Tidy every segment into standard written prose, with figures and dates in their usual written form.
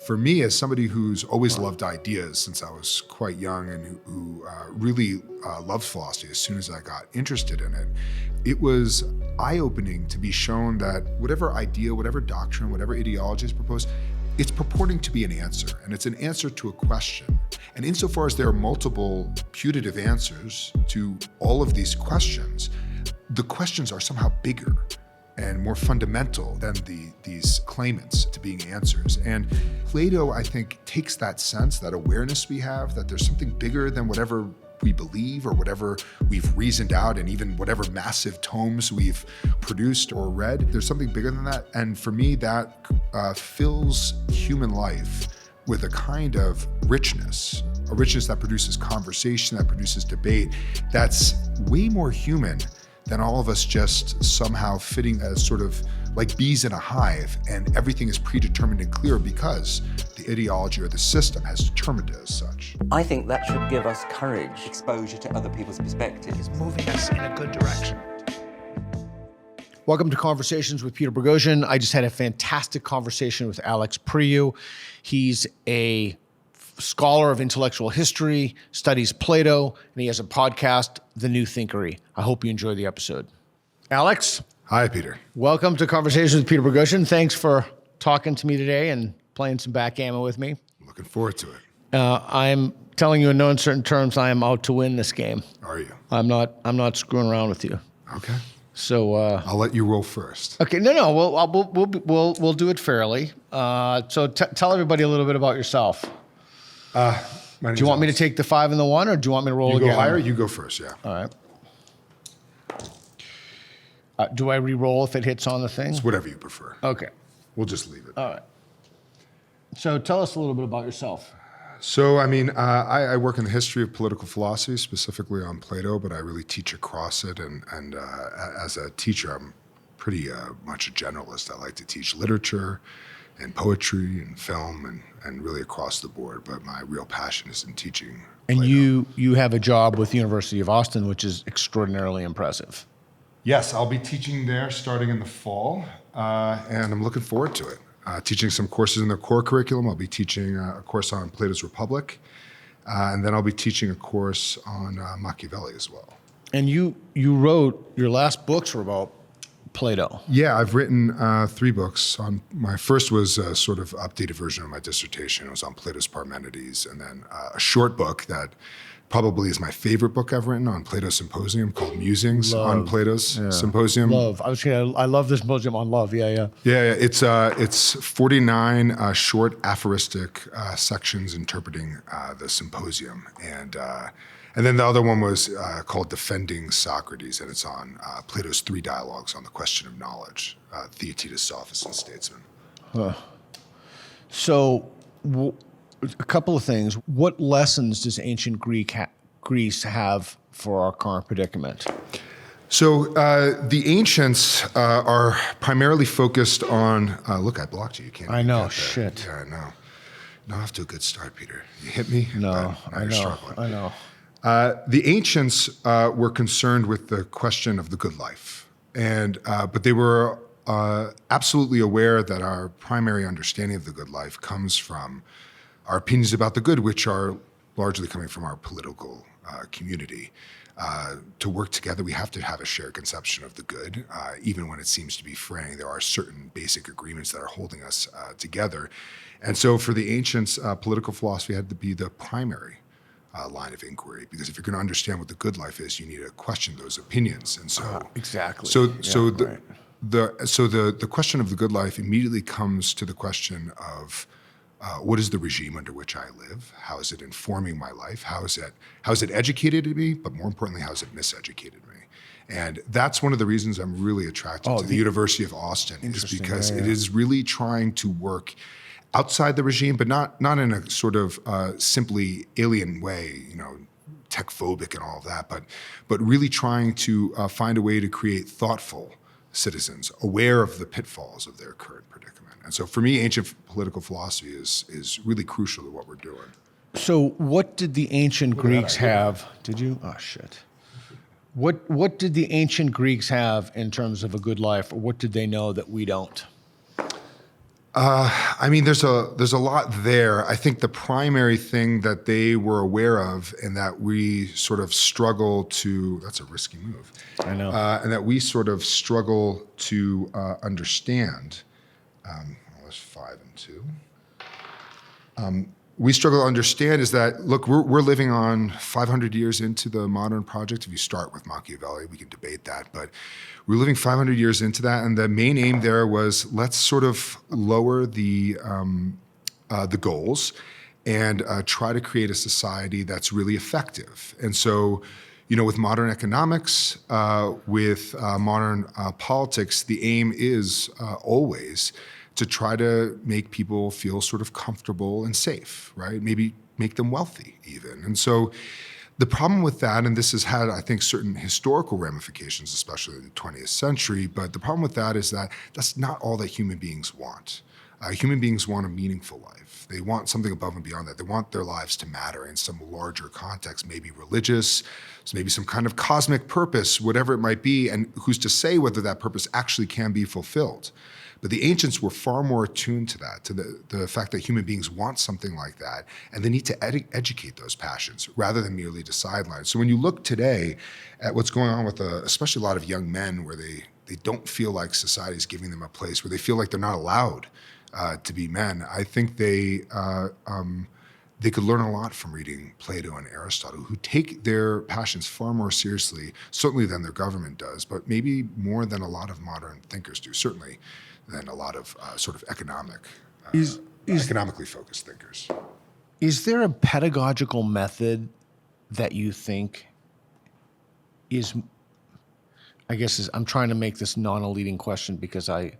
for me, as somebody who's always loved ideas since I was quite young and who really loved philosophy as soon as I got interested in it, it was eye-opening to be shown that whatever idea, whatever doctrine, whatever ideology is proposed, it's purporting to be an answer, and it's an answer to a question. And insofar as there are multiple putative answers to all of these questions, the questions are somehow bigger and more fundamental than these claimants to being answers. And Plato, I think, takes that sense, that awareness we have, that there's something bigger than whatever we believe or whatever we've reasoned out, and even whatever massive tomes we've produced or read. There's something bigger than that. And for me, that fills human life with a kind of richness, a richness that produces conversation, that produces debate, that's way more human than all of us just somehow fitting as sort of like bees in a hive, and everything is predetermined and clear because the ideology or the system has determined it as such. I think that should give us courage, exposure to other people's perspectives. It's moving us in a good direction. Welcome to Conversations with Peter Boghossian. I just had a fantastic conversation with Alex Priou. He's a scholar of intellectual history, studies Plato, and he has a podcast, The New Thinkery. I hope you enjoy the episode. Alex. Hi, Peter. Welcome to Conversations with Peter Boghossian. Thanks for talking to me today and playing some backgammon with me. Looking forward to it. I'm telling you in no uncertain terms, I am out to win this game. Are you? I'm not screwing around with you. Okay. So I'll let you roll first. Okay, no, we'll do it fairly. So tell everybody a little bit about yourself. Do you want me to take the 5 and the 1, or do you want me to roll again? You go higher, you go first, yeah. All right. Do I re-roll if it hits on the thing? It's whatever you prefer. Okay. We'll just leave it. All right. So tell us a little bit about yourself. So, I work in the history of political philosophy, specifically on Plato, but I really teach across it. And as a teacher, I'm pretty much a generalist. I like to teach literature and poetry and film and really across the board. But my real passion is in teaching Plato. And you have a job with the University of Austin, which is extraordinarily impressive. Yes, I'll be teaching there starting in the fall, and I'm looking forward to it. Teaching some courses in their core curriculum. I'll be teaching a course on Plato's Republic, and then I'll be teaching a course on Machiavelli as well. And you wrote, your last books were about Plato. Yeah, I've written 3 books. My first was a sort of updated version of my dissertation. It was on Plato's Parmenides, and then a short book that probably is my favorite book I've written on Plato's Symposium called Musings on Plato's Symposium. I love this symposium on love. Yeah. Yeah. It's 49 short aphoristic sections interpreting the symposium, and then the other one was called Defending Socrates, and it's on Plato's 3 dialogues on the question of knowledge, Theaetetus, Sophist, and Statesman. So. A couple of things. What lessons does ancient Greece have for our current predicament? So the ancients are primarily focused on, look, I blocked you. You can't. I know, shit. Yeah, I know. Not off to a good start, Peter. You hit me? No, I know. Struggling. I know. The ancients were concerned with the question of the good life, but they were absolutely aware that our primary understanding of the good life comes from our opinions about the good, which are largely coming from our political community. To work together, we have to have a shared conception of the good, even when it seems to be fraying. There are certain basic agreements that are holding us together. And so for the ancients, political philosophy had to be the primary line of inquiry, because if you're going to understand what the good life is, you need to question those opinions. And so exactly. The question of the good life immediately comes to the question of what is the regime under which I live? How is it informing my life? How is it educated me? But more importantly, how has it miseducated me? And that's one of the reasons I'm really attracted to the University of Austin, is because it is really trying to work outside the regime, but not in a sort of simply alien way, tech-phobic and all of that, but really trying to find a way to create thoughtful citizens aware of the pitfalls of their current predicament. And so for me, ancient political philosophy is really crucial to what we're doing. So what did the ancient Greeks have? Did you? Oh, shit. What did the ancient Greeks have in terms of a good life, or what did they know that we don't? I mean, there's a lot there. I think the primary thing that they were aware of, and that we sort of struggle to, that's a risky move. I know. And that we sort of struggle to understand. Well, there's 5 and 2. We struggle to understand is that, look, we're living on 500 years into the modern project. If you start with Machiavelli, we can debate that, but we're living 500 years into that, and the main aim there was, let's sort of lower the goals and try to create a society that's really effective. And so, with modern economics, with modern politics, the aim is always to try to make people feel sort of comfortable and safe, right? Maybe make them wealthy even. And so the problem with that, and this has had, I think, certain historical ramifications, especially in the 20th century, but the problem with that is that that's not all that human beings want. Human beings want a meaningful life. They want something above and beyond that. They want their lives to matter in some larger context, maybe religious, maybe some kind of cosmic purpose, whatever it might be, and who's to say whether that purpose actually can be fulfilled. But the ancients were far more attuned to that, to the fact that human beings want something like that, and they need to educate those passions rather than merely to sideline. So when you look today at what's going on with especially a lot of young men, where they don't feel like society is giving them a place, where they feel like they're not allowed to be men, I think they could learn a lot from reading Plato and Aristotle, who take their passions far more seriously, certainly than their government does, but maybe more than a lot of modern thinkers do, certainly than a lot of sort of economically focused thinkers. Is there a pedagogical method that you think is, I'm trying to make this non-leading question because I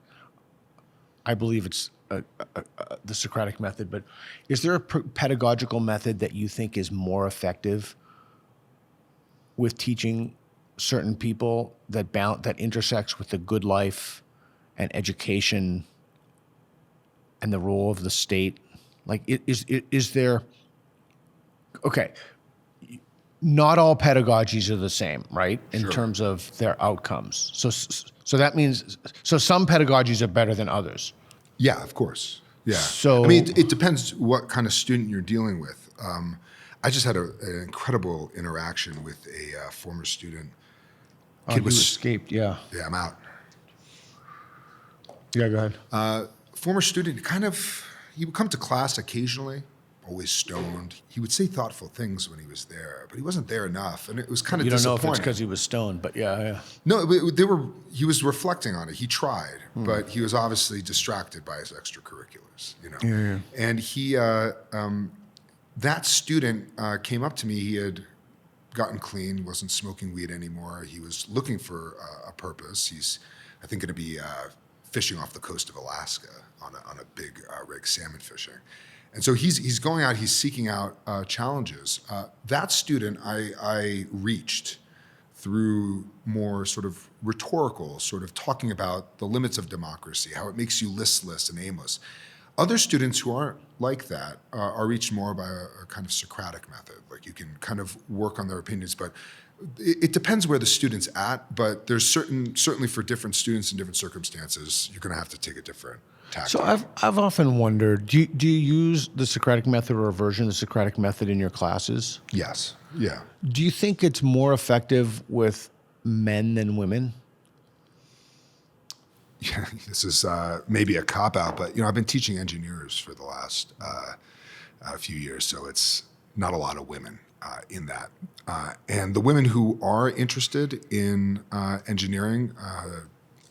believe it's the Socratic method, but is there a pedagogical method that you think is more effective with teaching certain people that intersects with the good life and education and the role of the state? Like, is there, okay, not all pedagogies are the same, right? In Sure. terms of their outcomes. So that means, some pedagogies are better than others. Yeah, of course. Yeah. So, I mean, it depends what kind of student you're dealing with. I just had an incredible interaction with a former student. Kid was escaped, yeah. Yeah, I'm out. Yeah, go ahead. Former student, he would come to class occasionally, always stoned. He would say thoughtful things when he was there, but he wasn't there enough, and it was kind of disappointing. You don't know if it's because he was stoned, but yeah. No, he was reflecting on it. He tried, but he was obviously distracted by his extracurriculars, Yeah. And he, that student came up to me. He had gotten clean, wasn't smoking weed anymore. He was looking for a purpose. He's, I think, going to be fishing off the coast of Alaska on a big rig, salmon fishing. And so he's going out, he's seeking out challenges. That student I reached through more sort of rhetorical, sort of talking about the limits of democracy, how it makes you listless and aimless. Other students who aren't like that are reached more by a kind of Socratic method. Like, you can kind of work on their opinions, but it depends where the student's at. But there's certainly for different students in different circumstances, you're going to have to take a different tactic. So I've often wondered, do you use the Socratic method or a version of the Socratic method in your classes? Yes. Yeah. Do you think it's more effective with men than women? Yeah, this is maybe a cop-out, but I've been teaching engineers for the last few years, so it's not a lot of women in that. And the women who are interested in engineering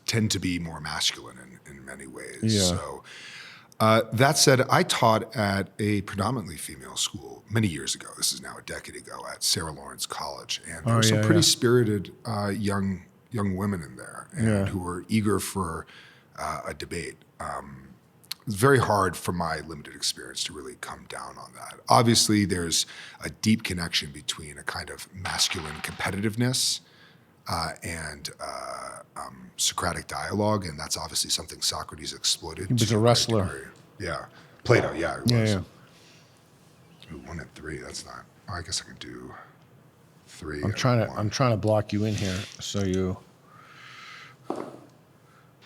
tend to be more masculine in many ways. Yeah. So that said, I taught at a predominantly female school many years ago. This is now a decade ago, at Sarah Lawrence College, and there were some pretty spirited young women in there, and who were eager for a debate. It's very hard from my limited experience to really come down on that. Obviously, there's a deep connection between a kind of masculine competitiveness and Socratic dialogue, and that's obviously something Socrates exploited. He was a wrestler. Yeah. Plato, yeah, he was. Yeah. Ooh, 1 and 3, that's not. I guess I can do 3. I'm trying to block you in here. So you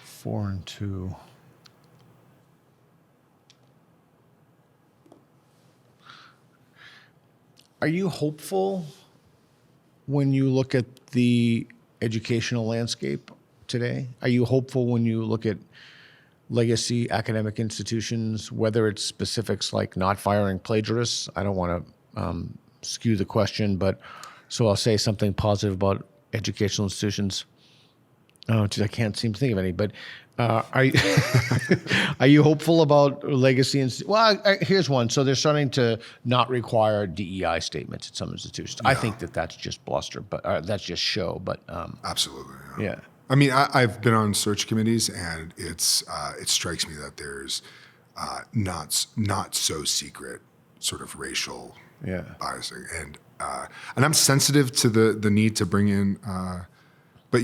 4 and 2. Are you hopeful when you look at the educational landscape today? Are you hopeful when you look at legacy academic institutions, whether it's specifics like not firing plagiarists? I don't want to skew the question, but so I'll say something positive about educational institutions. Oh, geez, I can't seem to think of any, but are you, are you hopeful about legacy? Well, here's one. So they're starting to not require DEI statements at some institutions. I think that's just bluster, but that's just show. But Absolutely. yeah. I mean, I've been on search committees, and it strikes me that there's not so secret sort of racial biasing, and I'm sensitive to the need to bring in. But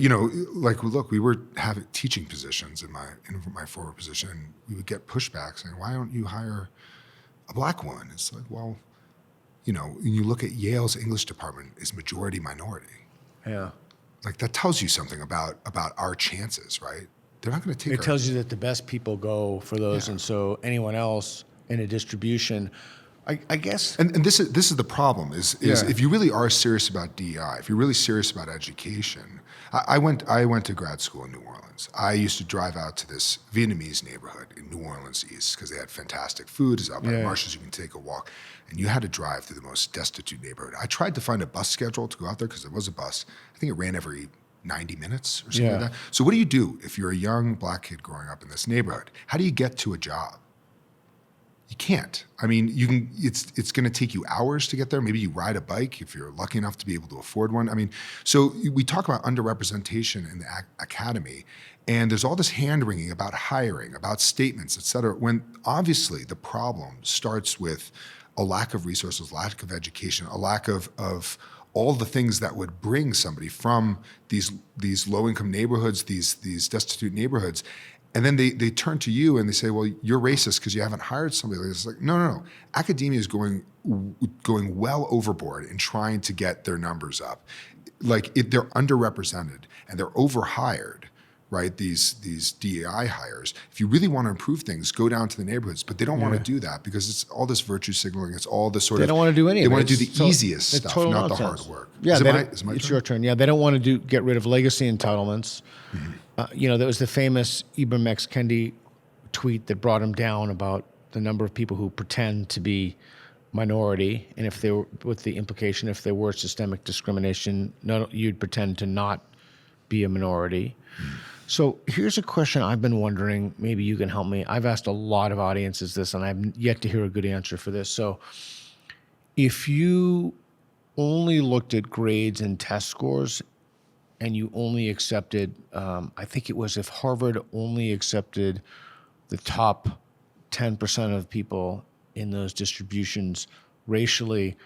like, look, we were having teaching positions in my former position, and we would get pushback saying, "Why don't you hire a black woman?" It's like, well, when you look at Yale's English department is majority minority. Yeah. Like, that tells you something about our chances, right? They're not going to take. It tells you that the best people go for those, and so anyone else in a distribution, I guess. And this is the problem is if you really are serious about DEI, if you're really serious about education. I went to grad school in New Orleans. I used to drive out to this Vietnamese neighborhood in New Orleans East because they had fantastic food. It's out by the marshes. You can take a walk, and you had to drive through the most destitute neighborhood. I tried to find a bus schedule to go out there because there was a bus. I think it ran every 90 minutes or something like that. So what do you do if you're a young black kid growing up in this neighborhood? How do you get to a job? You can't. I mean, you can. It's going to take you hours to get there. Maybe you ride a bike if you're lucky enough to be able to afford one. I mean, so we talk about underrepresentation in the academy, and there's all this hand-wringing about hiring, about statements, et cetera, when obviously the problem starts with a lack of resources, lack of education, a lack of all the things that would bring somebody from these low-income neighborhoods, these destitute neighborhoods. And then they turn to you and they say, well, you're racist because you haven't hired somebody like this. It's like, no. Academia is going well overboard in trying to get their numbers up. Like, if they're underrepresented and they're overhired, right? These DEI hires. If you really want to improve things, go down to the neighborhoods. But they don't want to do that because it's all this virtue signaling. It's all this sort of. They don't want to do any of it. They want to do the easiest stuff, not the hard work. Yeah, it's your turn. Yeah, they don't want to get rid of legacy entitlements. Mm-hmm. There was the famous Ibram X. Kendi tweet that brought him down about the number of people who pretend to be minority, and if they were, with the implication, if there were systemic discrimination, you'd pretend to not be a minority. Mm-hmm. So here's a question I've been wondering. Maybe you can help me. I've asked a lot of audiences this, and I've yet to hear a good answer for this. So if you only looked at grades and test scores, and you only accepted, I think it was if Harvard only accepted the top 10% of people in those distributions racially,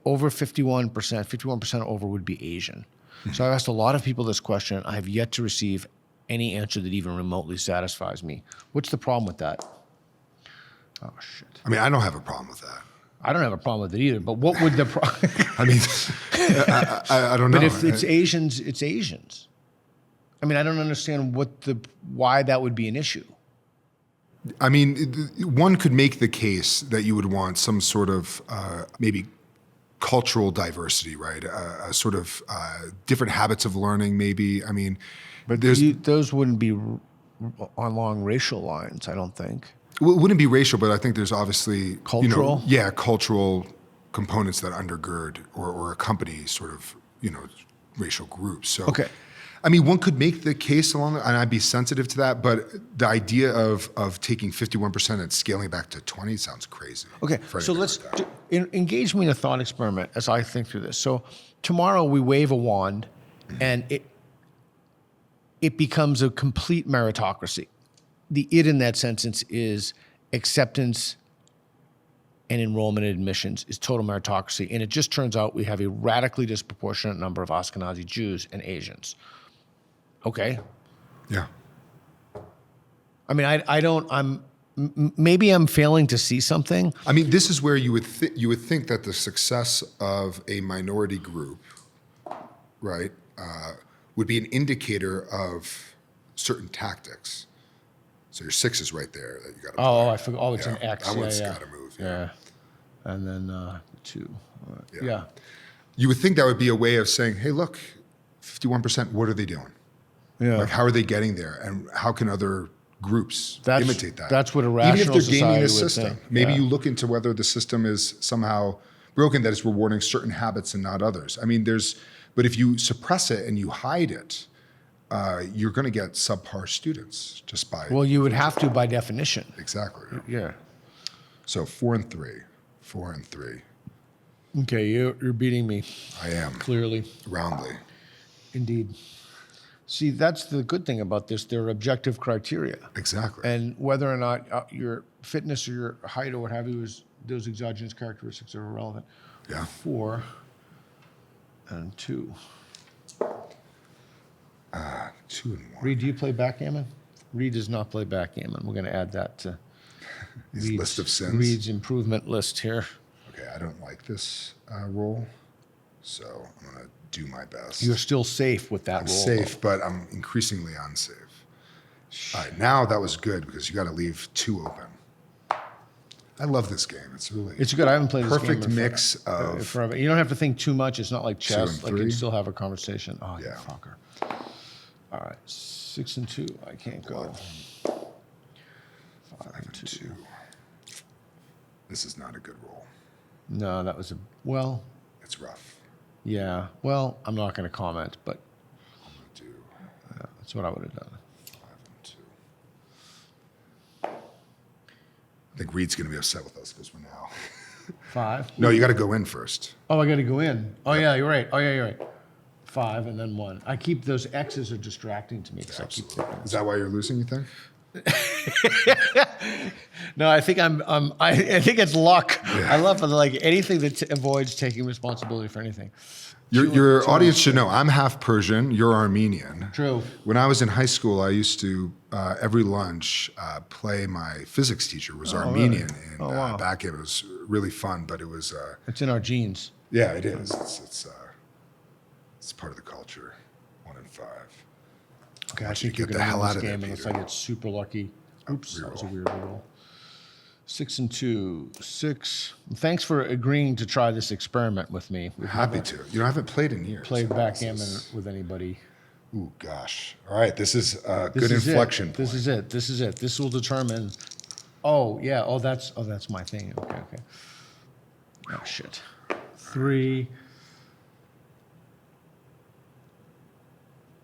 over 51% over would be Asian. So I've asked a lot of people this question. I have yet to receive any answer that even remotely satisfies me. What's the problem with that? Oh, shit. I mean, I don't have a problem with that. I don't have a problem with it either, but what would the problem? I mean, I don't know. But if it's Asians, it's Asians. I mean, I don't understand why that would be an issue. I mean, one could make the case that you would want some sort of maybe cultural diversity, right? A sort of different habits of learning, maybe. I mean, but those wouldn't be along racial lines, I don't think. Well, it wouldn't be racial, but I think there's obviously cultural. Cultural components that undergird or accompany sort of racial groups. So, okay. I mean, one could make the case along, and I'd be sensitive to that. But the idea of taking 51% and scaling back to 20 sounds crazy. Okay, so let's engage me in a thought experiment as I think through this. So tomorrow we wave a wand, and it becomes a complete meritocracy. The it in that sentence is acceptance and enrollment and admissions is total meritocracy. And it just turns out we have a radically disproportionate number of Ashkenazi Jews and Asians. Okay. Yeah. I mean, maybe I'm failing to see something. I mean, this is where you would think that the success of a minority group, right, would be an indicator of certain tactics. So your 6 is right there that you got to. Oh, I forgot. Oh, it's an X. That one's got to move. Yeah. And then 2. Yeah. You would think that would be a way of saying, hey, look, 51%, what are they doing? Yeah. Like, how are they getting there? And how can other groups imitate that? That's what a Even rational if they're gaming the society would system. think. Maybe Yeah. you look into whether the system is somehow broken, that it's rewarding certain habits and not others. I mean, but if you suppress it and you hide it, you're going to get subpar students just by. Well, you would have to by definition. Exactly. Yeah. So 4 and 3. 4 and 3. Okay, you're beating me I am. clearly. Roundly. Indeed. See, that's the good thing about this. There are objective criteria. Exactly. And whether or not your fitness or your height or what have you, those exogenous characteristics are irrelevant. Yeah. 4 and 2. 2 and 1. Reed, do you play backgammon? Reed does not play backgammon. We're going to add that to His list of sins. Reed's improvement list here. Okay, I don't like this roll, so I'm going to do my best. You're still safe with that I'm roll. safe, but I'm increasingly unsafe. All right, now that was good because you got to leave 2 open. I love this game. It's really It's good. I haven't played this game perfect in mix of forever. You don't have to think too much. It's not like 2 chess. and Like you 3. can still have a conversation. Oh, you Yeah. fucker. All right, 6 and 2. I can't go. 5 and 2. This is not a good roll. No, that was It's rough. yeah. Well, I'm not going to comment, but I'm going to do that's what I would have done. 5 and 2. I think Reed's going to be upset with us because we're now. 5. No, you got to go in first. Oh, I got to go in. Oh, yeah, you're right. Oh, yeah, you're right. 5 and then 1. I keep those X's are distracting to me because I keep thinking. Is that why you're losing, you think? No, I think I think it's luck. I love like anything that avoids taking responsibility for anything. Your audience should know I'm half Persian. You're Armenian. True. When I was in high school, I used to every lunch play my physics teacher was Armenian, really? and Wow. back it was really fun. But it was It's in our genes. yeah, it is. It's part of the culture. 1 and 5. Okay, I want you think to you're get the going to hell win out this of there, game unless I Peter. get super lucky. Oops, that was a reroll. weird roll. 6 and 2. 6. Thanks for agreeing to try this experiment with me. We've Happy never to. You know, I haven't played in years. played This backgammon is- with anybody. Ooh, gosh. All right, this is a This good is inflection it. point. This is it. This is it. This will determine. Oh yeah. Oh that's my thing. Okay. Okay. Oh shit. 3.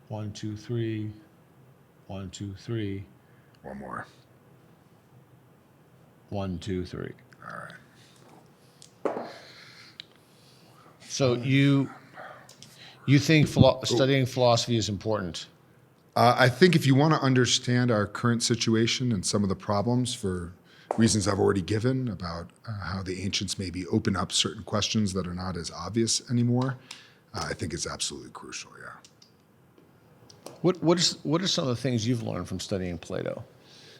1, 2, 3. 1, 2, 3. One more. 1, 2, 3. All right. So you think studying philosophy is important? I think if you want to understand our current situation and some of the problems for reasons I've already given about how the ancients maybe open up certain questions that are not as obvious anymore, I think it's absolutely crucial, yeah. What are some of the things you've learned from studying Plato?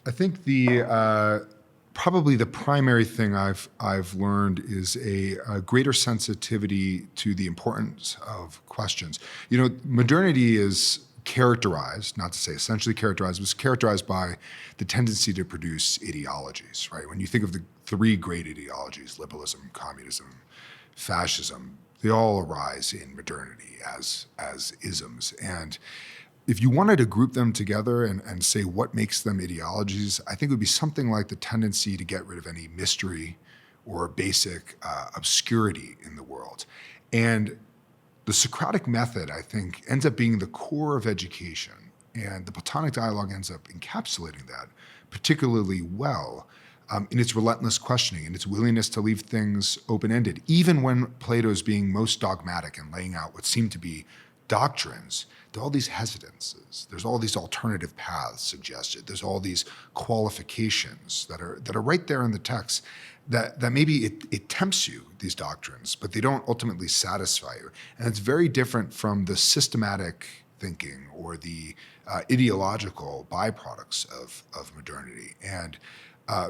I think the probably the primary thing I've learned is a greater sensitivity to the importance of questions. You know, modernity is characterized, not to say essentially characterized, was characterized by the tendency to produce ideologies, right? When you think of the 3 great ideologies, liberalism, communism, fascism, they all arise in modernity as isms. And if you wanted to group them together and say what makes them ideologies, I think it would be something like the tendency to get rid of any mystery or basic obscurity in the world. And the Socratic method, I think, ends up being the core of education. And the Platonic dialogue ends up encapsulating that particularly well in its relentless questioning and its willingness to leave things open-ended, even when Plato's being most dogmatic and laying out what seem to be doctrines. There are all these hesitances. There's all these alternative paths suggested. There's all these qualifications that are right there in the text that maybe it tempts you, these doctrines, but they don't ultimately satisfy you. And it's very different from the systematic thinking or the ideological byproducts of modernity. And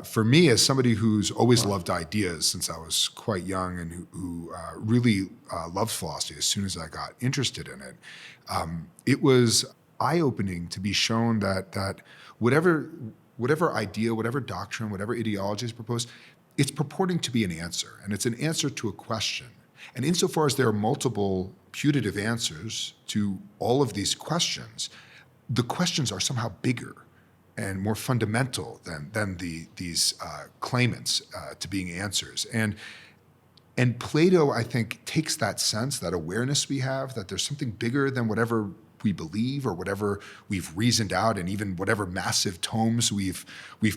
for me, as somebody who's always loved ideas since I was quite young and who really loved philosophy as soon as I got interested in it, it was eye-opening to be shown that whatever idea, whatever doctrine, whatever ideology is proposed, it's purporting to be an answer, and it's an answer to a question. And insofar as there are multiple putative answers to all of these questions, the questions are somehow bigger and more fundamental than these claimants to being answers. And Plato, I think, takes that sense, that awareness we have, that there's something bigger than whatever we believe or whatever we've reasoned out, and even whatever massive tomes we've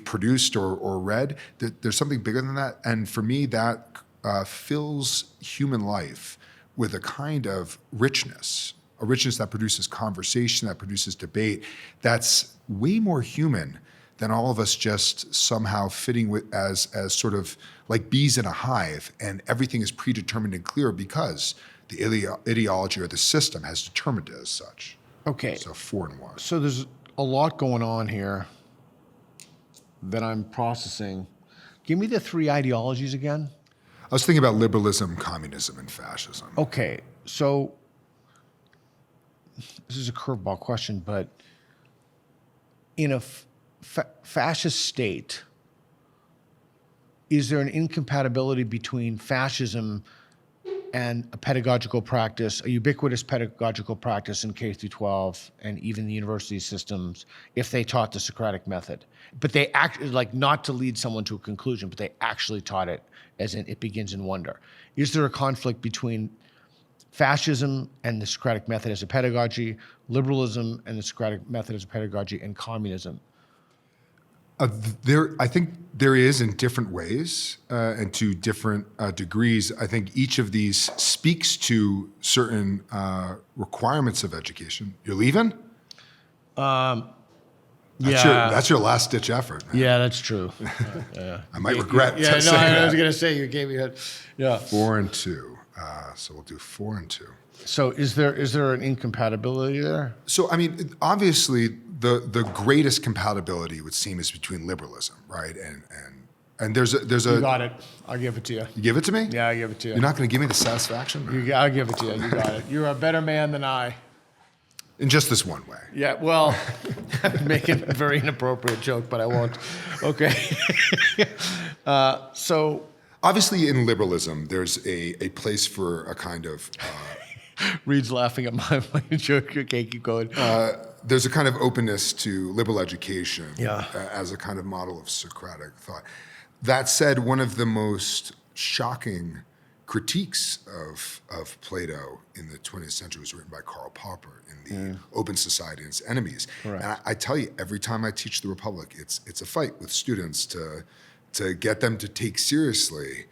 produced or read, that there's something bigger than that. And for me, that fills human life with a kind of richness, a richness that produces conversation, that produces debate, that's way more human than all of us just somehow fitting with as sort of like bees in a hive, and everything is predetermined and clear because the ideology or the system has determined it as such. Okay. So 4 and 1. So there's a lot going on here that I'm processing. Give me the 3 ideologies again. I was thinking about liberalism, communism, and fascism. Okay, so this is a curveball question, but in a fascist state, is there an incompatibility between fascism and a pedagogical practice, a ubiquitous pedagogical practice in K through 12 and even the university systems, if they taught the Socratic method? But they not to lead someone to a conclusion, but they actually taught it as in it begins in wonder. Is there a conflict between fascism and the Socratic method as a pedagogy, liberalism and the Socratic method as a pedagogy, and communism? I think there is in different ways and to different degrees. I think each of these speaks to certain requirements of education. You're leaving? That's your last ditch effort, man. Yeah, that's true. I might regret saying that. I was going to say you gave me a... Yeah. 4 and 2. So we'll do 4 and 2. So is there an incompatibility there? So, I mean, obviously, the greatest compatibility would seem is between liberalism, right? And there's a. You got it. I'll give it to you. You give it to me? Yeah, I'll give it to you. You're not going to give me the satisfaction? I'll give it to you. You got it. You're a better man than I. In just this one way. Yeah, well, I'm making a very inappropriate joke, but I won't. Okay. So. Obviously, in liberalism, there's a place for a kind of. Reed's laughing at my joke. Okay, keep going. There's a kind of openness to liberal education as a kind of model of Socratic thought. That said, one of the most shocking critiques of Plato in the 20th century was written by Karl Popper in the Open Society and Its Enemies. Correct. And I tell you, every time I teach the Republic, it's a fight with students to get them to take seriously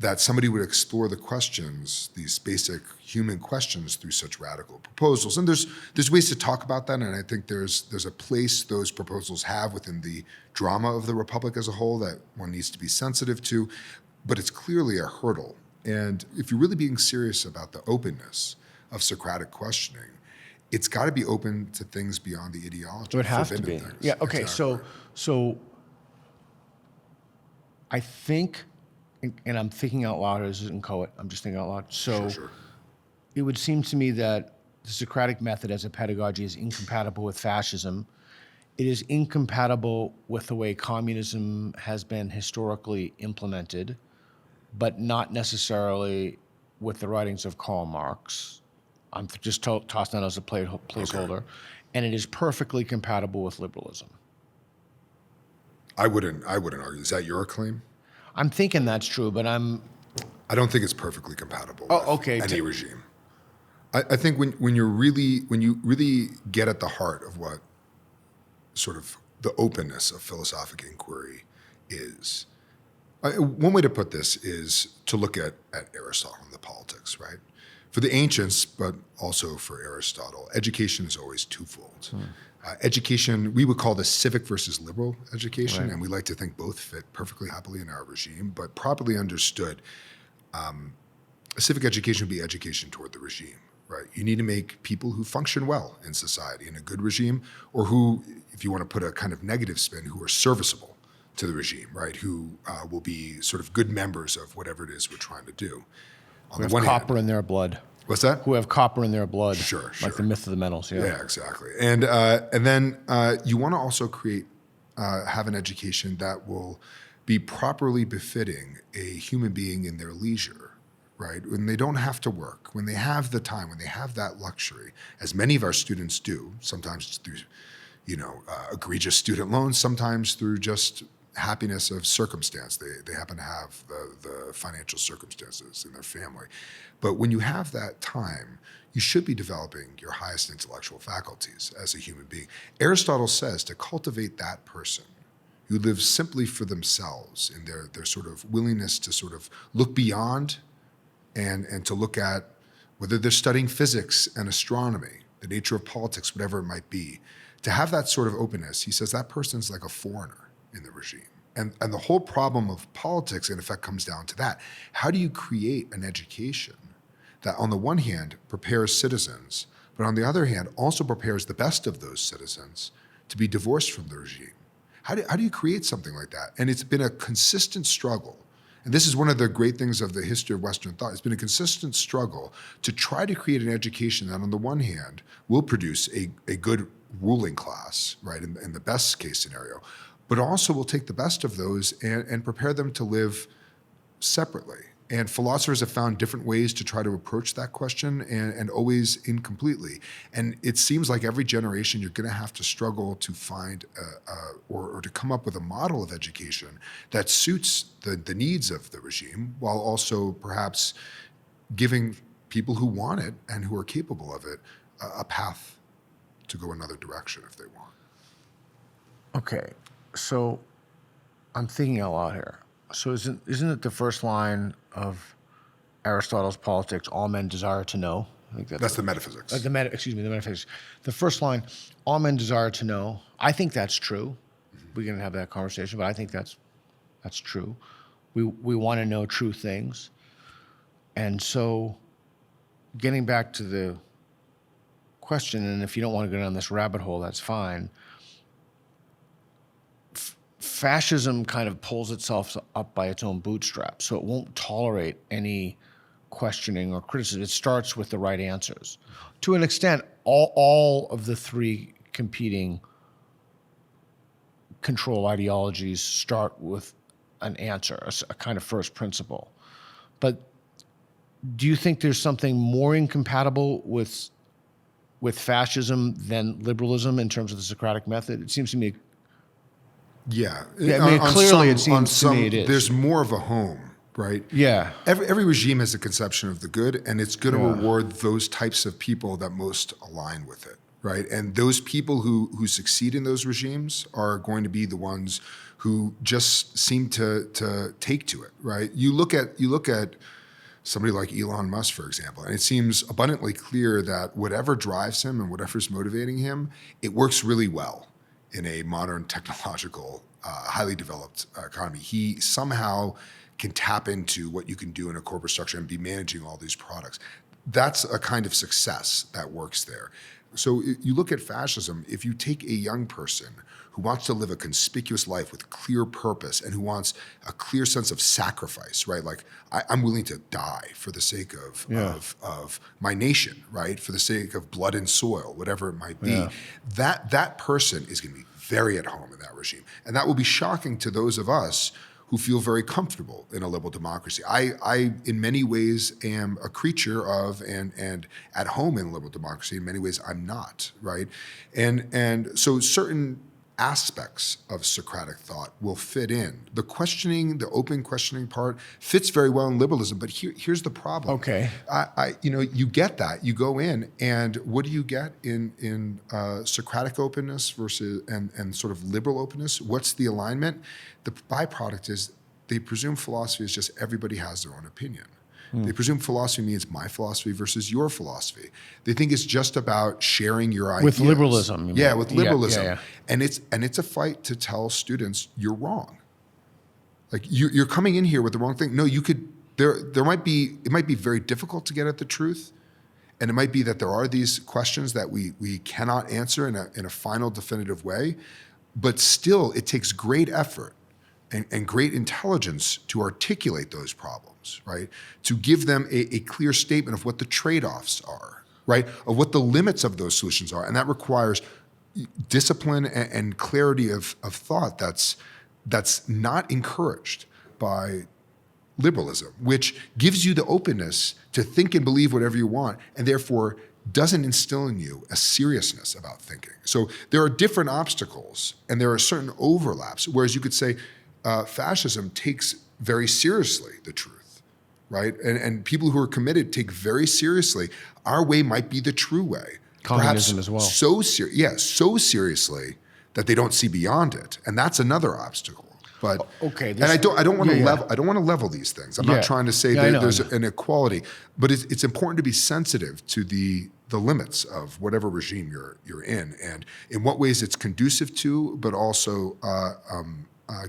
that somebody would explore the questions, these basic human questions, through such radical proposals. And there's ways to talk about that, and I think there's a place those proposals have within the drama of the Republic as a whole that one needs to be sensitive to, but it's clearly a hurdle. And if you're really being serious about the openness of Socratic questioning, it's got to be open to things beyond the ideology. It would have to be. Things. Yeah, okay, exactly. so I think, and I'm thinking out loud, this isn't Coet, I'm just thinking out loud. So Sure. It would seem to me that the Socratic method as a pedagogy is incompatible with fascism. It is incompatible with the way communism has been historically implemented, but not necessarily with the writings of Karl Marx. I'm just tossing that as a placeholder. Okay. And it is perfectly compatible with liberalism. I wouldn't argue. Is that your claim? I'm thinking that's true, but I don't think it's perfectly compatible with any regime. I think when you really get at the heart of what sort of the openness of philosophic inquiry is, one way to put this is to look at Aristotle and the Politics, right? For the ancients, but also for Aristotle, education is always twofold. Education, we would call this civic versus liberal education, right. And we like to think both fit perfectly happily in our regime, but properly understood, a civic education would be education toward the regime, right? You need to make people who function well in society in a good regime, or who, if you want to put a kind of negative spin, who are serviceable to the regime, right? Who will be sort of good members of whatever it is we're trying to do. Who have copper in their blood. What's that? Who have copper in their blood. Sure. Like the myth of the metals, yeah. Yeah, exactly. And then you want to also have an education that will be properly befitting a human being in their leisure, right? When they don't have to work, when they have the time, when they have that luxury, as many of our students do, sometimes through, egregious student loans, sometimes through just happiness of circumstance. They happen to have the financial circumstances in their family. But when you have that time, you should be developing your highest intellectual faculties as a human being. Aristotle says to cultivate that person who lives simply for themselves in their sort of willingness to sort of look beyond and to look at whether they're studying physics and astronomy, the nature of politics, whatever it might be. To have that sort of openness, he says that person's like a foreigner in the regime. And the whole problem of politics, in effect, comes down to that. How do you create an education that, on the one hand, prepares citizens, but on the other hand, also prepares the best of those citizens to be divorced from the regime? How do you create something like that? And it's been a consistent struggle. And this is one of the great things of the history of Western thought. It's been a consistent struggle to try to create an education that, on the one hand, will produce a good ruling class, right, in the best case scenario, but also will take the best of those and prepare them to live separately. And philosophers have found different ways to try to approach that question, and always incompletely. And it seems like every generation you're going to have to struggle to find or to come up with a model of education that suits the needs of the regime, while also perhaps giving people who want it and who are capable of it a path to go another direction if they want. Okay, so I'm thinking out loud here. So isn't it the first line of Aristotle's Politics, all men desire to know? I think that's the metaphysics. The metaphysics. The first line, all men desire to know. I think that's true. We're going to have that conversation, but I think that's true. We want to know true things. And so getting back to the question, and if you don't want to go down this rabbit hole, that's fine. Fascism kind of pulls itself up by its own bootstraps, so it won't tolerate any questioning or criticism. It starts with the right answers. To an extent, all of the three competing control ideologies start with an answer, a kind of first principle. But do you think there's something more incompatible with fascism than liberalism in terms of the Socratic method? It seems to me. Yeah. I mean, clearly it seems to me it is. There's more of a home, right? Yeah. Every regime has a conception of the good, and it's going to reward those types of people that most align with it, right? And those people who succeed in those regimes are going to be the ones who just seem to take to it, right? You look at somebody like Elon Musk, for example, and it seems abundantly clear that whatever drives him and whatever's motivating him, it works really well in a modern technological, highly developed economy. He somehow can tap into what you can do in a corporate structure and be managing all these products. That's a kind of success that works there. So you look at fascism, if you take a young person who wants to live a conspicuous life with clear purpose and who wants a clear sense of sacrifice, right? Like I'm willing to die for the sake of my nation, right? For the sake of blood and soil, whatever it might be. That person is going to be very at home in that regime. And that will be shocking to those of us who feel very comfortable in a liberal democracy. I in many ways, am a creature of and at home in liberal democracy. In many ways, I'm not, right? And so certain aspects of Socratic thought will fit in. The questioning, the open questioning part fits very well in liberalism, but here's the problem. Okay. You get that. You go in, and what do you get in Socratic openness versus and sort of liberal openness? What's the alignment? The byproduct is they presume philosophy is just everybody has their own opinion. They presume philosophy means my philosophy versus your philosophy. They think it's just about sharing your ideas. With liberalism. Yeah, with liberalism. Yeah. And it's a fight to tell students you're wrong. Like you're coming in here with the wrong thing. No, you could. It might be very difficult to get at the truth, and it might be that there are these questions that we cannot answer in a final definitive way, but still it takes great effort and great intelligence to articulate those problems, right? To give them a clear statement of what the trade-offs are, right? Of what the limits of those solutions are. And that requires discipline and clarity of thought that's not encouraged by liberalism, which gives you the openness to think and believe whatever you want, and therefore doesn't instill in you a seriousness about thinking. So there are different obstacles and there are certain overlaps, whereas you could say fascism takes very seriously the truth, right? And people who are committed take very seriously, our way might be the true way. Communism as well. So seriously that they don't see beyond it. And that's another obstacle. But okay, and I don't want to level. I don't want to level these things. I'm not trying to say that there's an equality, but it's important to be sensitive to the limits of whatever regime you're in, and in what ways it's conducive to, but also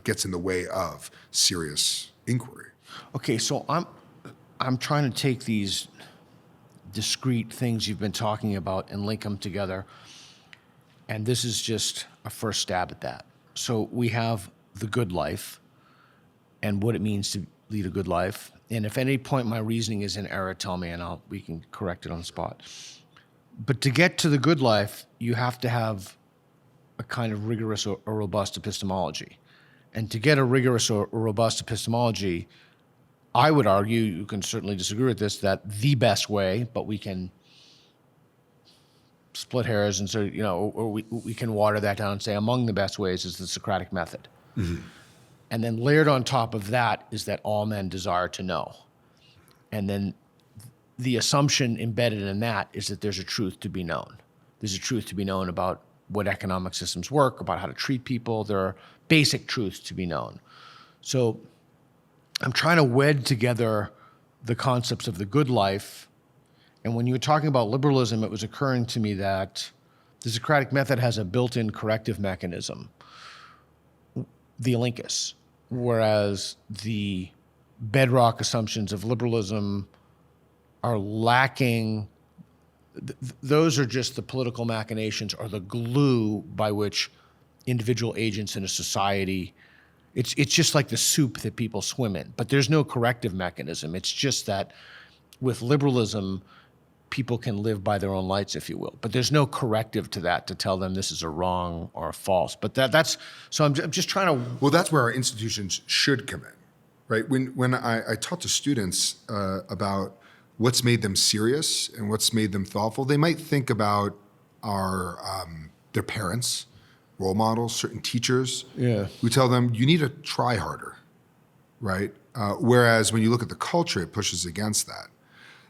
gets in the way of serious inquiry. Okay, so I'm trying to take these discrete things you've been talking about and link them together, and this is just a first stab at that. So we have the good life and what it means to lead a good life. And if at any point my reasoning is in error, tell me and we can correct it on the spot. But to get to the good life, you have to have a kind of rigorous or robust epistemology. And to get a rigorous or robust epistemology, I would argue, you can certainly disagree with this, that the best way, but we can split hairs and so, or we can water that down and say among the best ways is the Socratic method. Mm-hmm. And then layered on top of that is that all men desire to know. And then the assumption embedded in that is that there's a truth to be known. There's a truth to be known about what economic systems work, about how to treat people. There are basic truths to be known. So I'm trying to wed together the concepts of the good life. And when you were talking about liberalism, it was occurring to me that the Socratic method has a built-in corrective mechanism, the elenchus, whereas the bedrock assumptions of liberalism are lacking. Those are just the political machinations or the glue by which individual agents in a society, it's just like the soup that people swim in, but there's no corrective mechanism. It's just that with liberalism, people can live by their own lights, if you will. But there's no corrective to that to tell them this is a wrong or a false. But that's so I'm just trying to. Well, that's where our institutions should come in, right? When I talk to students about what's made them serious and what's made them thoughtful, they might think about their parents, role models, certain teachers who tell them you need to try harder, right? Whereas when you look at the culture, it pushes against that.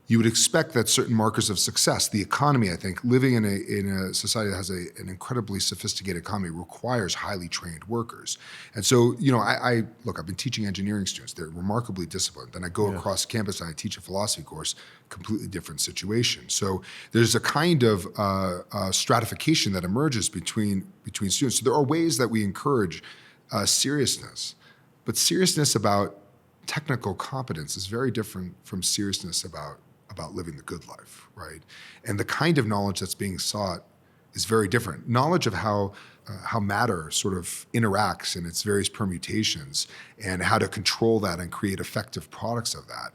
You would expect that certain markers of success, the economy, I think, living in a society that has an incredibly sophisticated economy requires highly trained workers. And so, I've been teaching engineering students. They're remarkably disciplined. Then I go across campus and I teach a philosophy course, completely different situation. So there's a kind of stratification that emerges between students. So there are ways that we encourage seriousness, but seriousness about technical competence is very different from seriousness about living the good life, right? And the kind of knowledge that's being sought is very different. Knowledge of how matter sort of interacts in its various permutations and how to control that and create effective products of that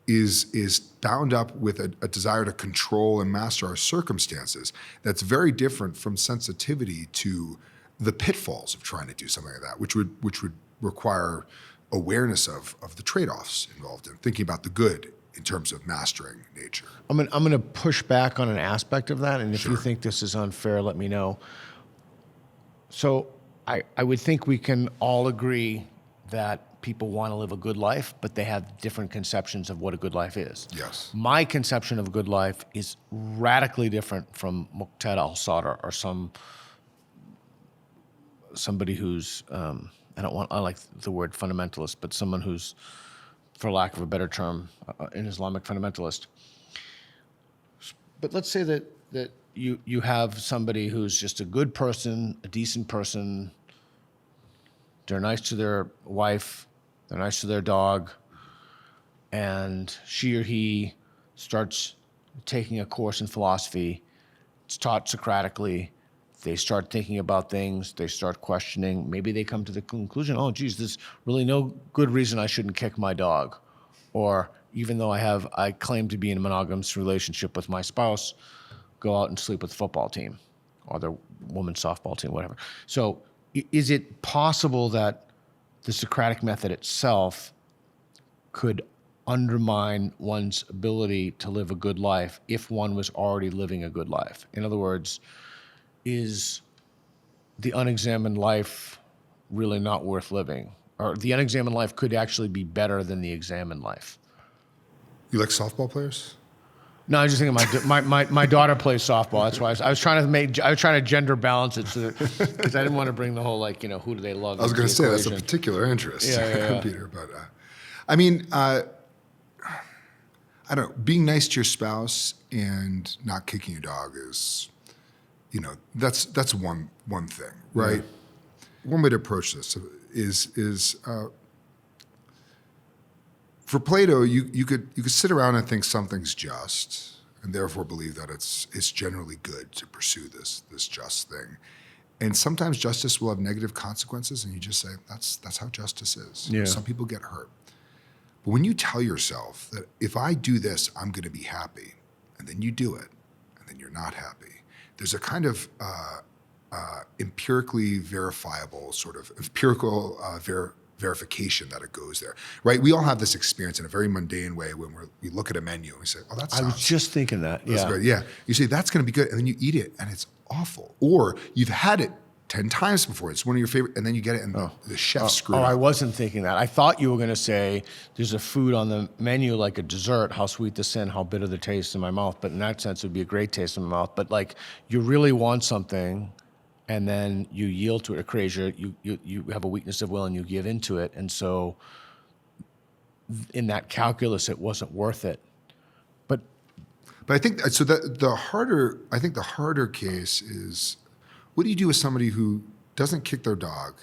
is bound up with a desire to control and master our circumstances that's very different from sensitivity to the pitfalls of trying to do something like that, which would require awareness of the trade-offs involved in thinking about the good in terms of mastering nature. I'm going to push back on an aspect of that, and if you think this is unfair, let me know. So I would think we can all agree that people want to live a good life, but they have different conceptions of what a good life is. Yes. My conception of a good life is radically different from Muqtada al-Sadr or somebody who's I like the word fundamentalist, but someone who's, for lack of a better term, an Islamic fundamentalist. But let's say that you have somebody who's just a good person, a decent person. They're nice to their wife, they're nice to their dog, and she or he starts taking a course in philosophy. It's taught Socratically. They start thinking about things, they start questioning. Maybe they come to the conclusion, oh, geez, there's really no good reason I shouldn't kick my dog. Or even though I claim to be in a monogamous relationship with my spouse, go out and sleep with the football team or the women's softball team, whatever. So is it possible that the Socratic method itself could undermine one's ability to live a good life if one was already living a good life. In other words, is the unexamined life really not worth living? Or the unexamined life could actually be better than the examined life? You like softball players? No, I was just thinking my daughter plays softball. That's why I was trying to gender balance it because I didn't want to bring the whole who do they love? I was going to say that's a equation. particular interest, Yeah. Peter. But I mean, I don't know. Being nice to your spouse and not kicking your dog is, that's one thing, right? Yeah. One way to approach this is for Plato, you could sit around and think something's just, and therefore believe that it's generally good to pursue this just thing. And sometimes justice will have negative consequences, and you just say that's how justice is. Yeah. Some people get hurt, but when you tell yourself that if I do this, I'm going to be happy, and then you do it, and then you're not happy, there's a kind of empirically verifiable sort of empirical verification that it goes there, right? We all have this experience in a very mundane way when we look at a menu and we say, "Oh, that's." I was just thinking that. That's good. Yeah, you say that's going to be good, and then you eat it, and it's awful. Or you've had it 10 times before; it's one of your favorite, and then you get it, and the chef screwed up. I wasn't thinking that. I thought you were going to say there's a food on the menu like a dessert. How sweet the sin, how bitter the taste in my mouth. But in that sense, it would be a great taste in my mouth. But you really want something, and then you yield to it. It creates you have a weakness of will, and you give into it. And so, in that calculus, it wasn't worth it. But I think so. The harder case is, what do you do with somebody who doesn't kick their dog,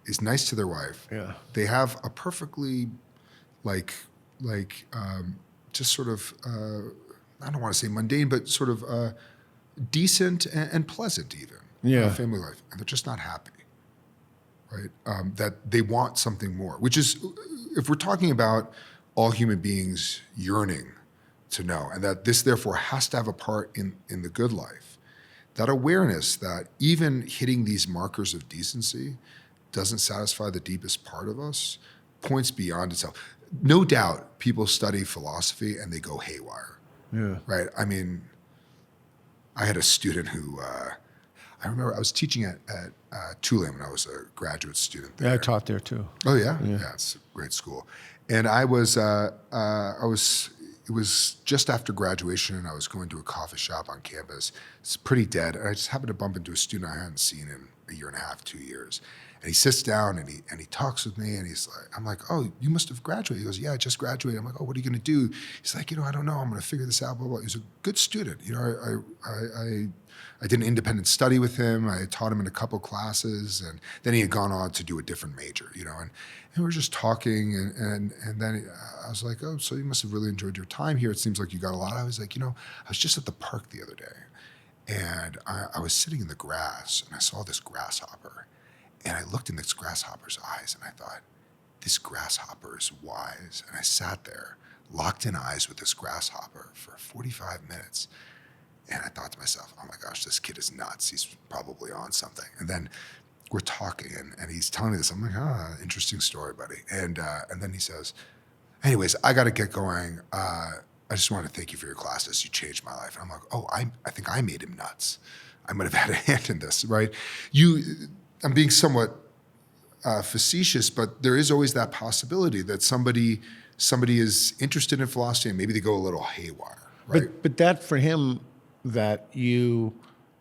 is nice to their wife? Yeah. They have a perfectly, just sort of, I don't want to say mundane, but sort of decent and pleasant even. Yeah. Family life, and they're just not happy, right? That they want something more, which is, if we're talking about all human beings yearning to know, and that this therefore has to have a part in the good life, that awareness that even hitting these markers of decency doesn't satisfy the deepest part of us points beyond itself. No doubt people study philosophy and they go haywire, right? I mean, I had a student who, I remember I was teaching at Tulane when I was a graduate student there. Yeah, I taught there too. Oh yeah, yeah, it's a great school. And it was just after graduation, and I was going to a coffee shop on campus. It's pretty dead, and I just happened to bump into a student I hadn't seen in a year and a half, 2 years. And he sits down and he talks with me, and I'm like, "Oh, you must have graduated." He goes, "Yeah, I just graduated." I'm like, "Oh, what are you going to do?" He's like, "I don't know. I'm going to figure this out." Blah blah. He was a good student. I did an independent study with him. I taught him in a couple classes, and then he had gone on to do a different major, and we were just talking, and then I was like, "Oh, so you must have really enjoyed your time here. It seems like you got a lot." I was like, I was just at the park the other day, and I was sitting in the grass, and I saw this grasshopper, and I looked in this grasshopper's eyes, and I thought, this grasshopper is wise. And I sat there, locked in eyes with this grasshopper for 45 minutes. And I thought to myself, oh my gosh, this kid is nuts. He's probably on something. And then we're talking, and he's telling me this. I'm like, interesting story, buddy. And then he says, anyways, I got to get going. I just want to thank you for your classes. You changed my life. And I'm like, oh, I think I made him nuts. I might have had a hand in this, right? I'm being somewhat facetious, but there is always that possibility that somebody is interested in philosophy and maybe they go a little haywire, right? But that for him, that you